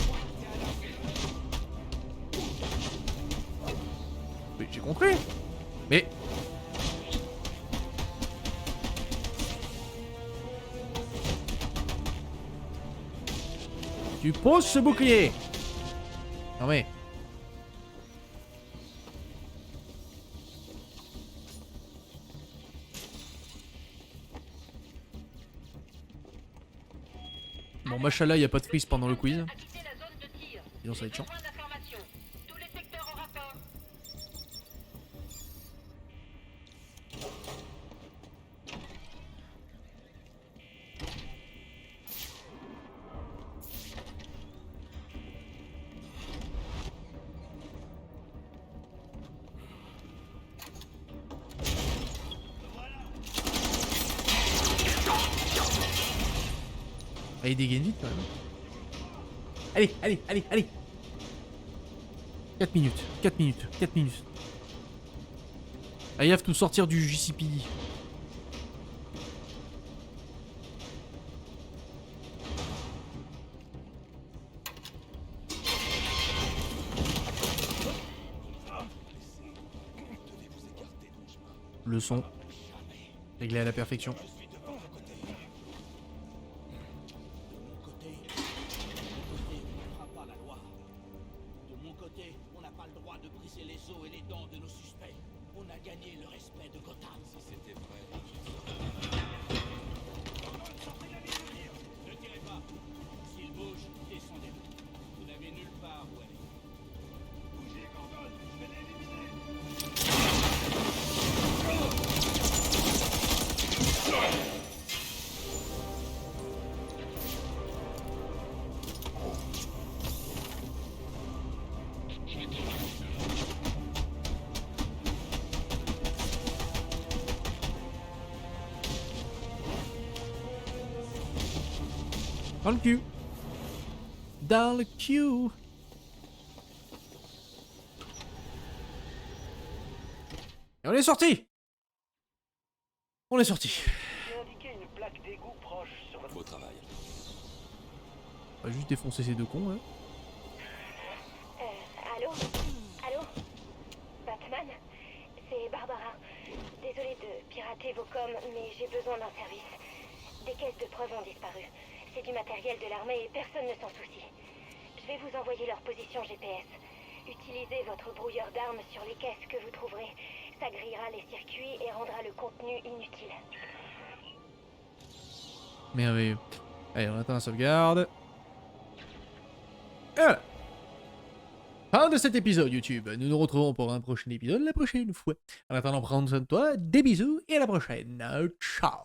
Mais j'ai compris. Mais... tu poses ce bouclier. Non mais... bon, machallah, il n'y a pas de freeze pendant le quiz. Sinon, ça va être chiant. Ah, il dégaine vite quand même. Allez, allez, allez, allez. 4 minutes, 4 minutes, 4 minutes. I have to sortir du JCPD. Le son. Réglé à la perfection. Dans le cul. Dans le cul. Et on est sorti. On est sorti. J'ai indiqué une plaque d'égout proche sur votre... Beau travail. On va juste défoncer ces deux cons, hein. Allô? Allô? Batman? C'est Barbara. Désolée de pirater vos coms, mais j'ai besoin d'un service. Des caisses de preuves ont disparu. C'est du matériel de l'armée et personne ne s'en soucie. Je vais vous envoyer leur position GPS. Utilisez votre brouilleur d'armes sur les caisses que vous trouverez. Ça grillera les circuits et rendra le contenu inutile. Merveilleux. Allez, on attend la sauvegarde. Et voilà. Fin de cet épisode YouTube. Nous nous retrouvons pour un prochain épisode la prochaine fois. En attendant, prends soin de toi, des bisous et à la prochaine. Ciao.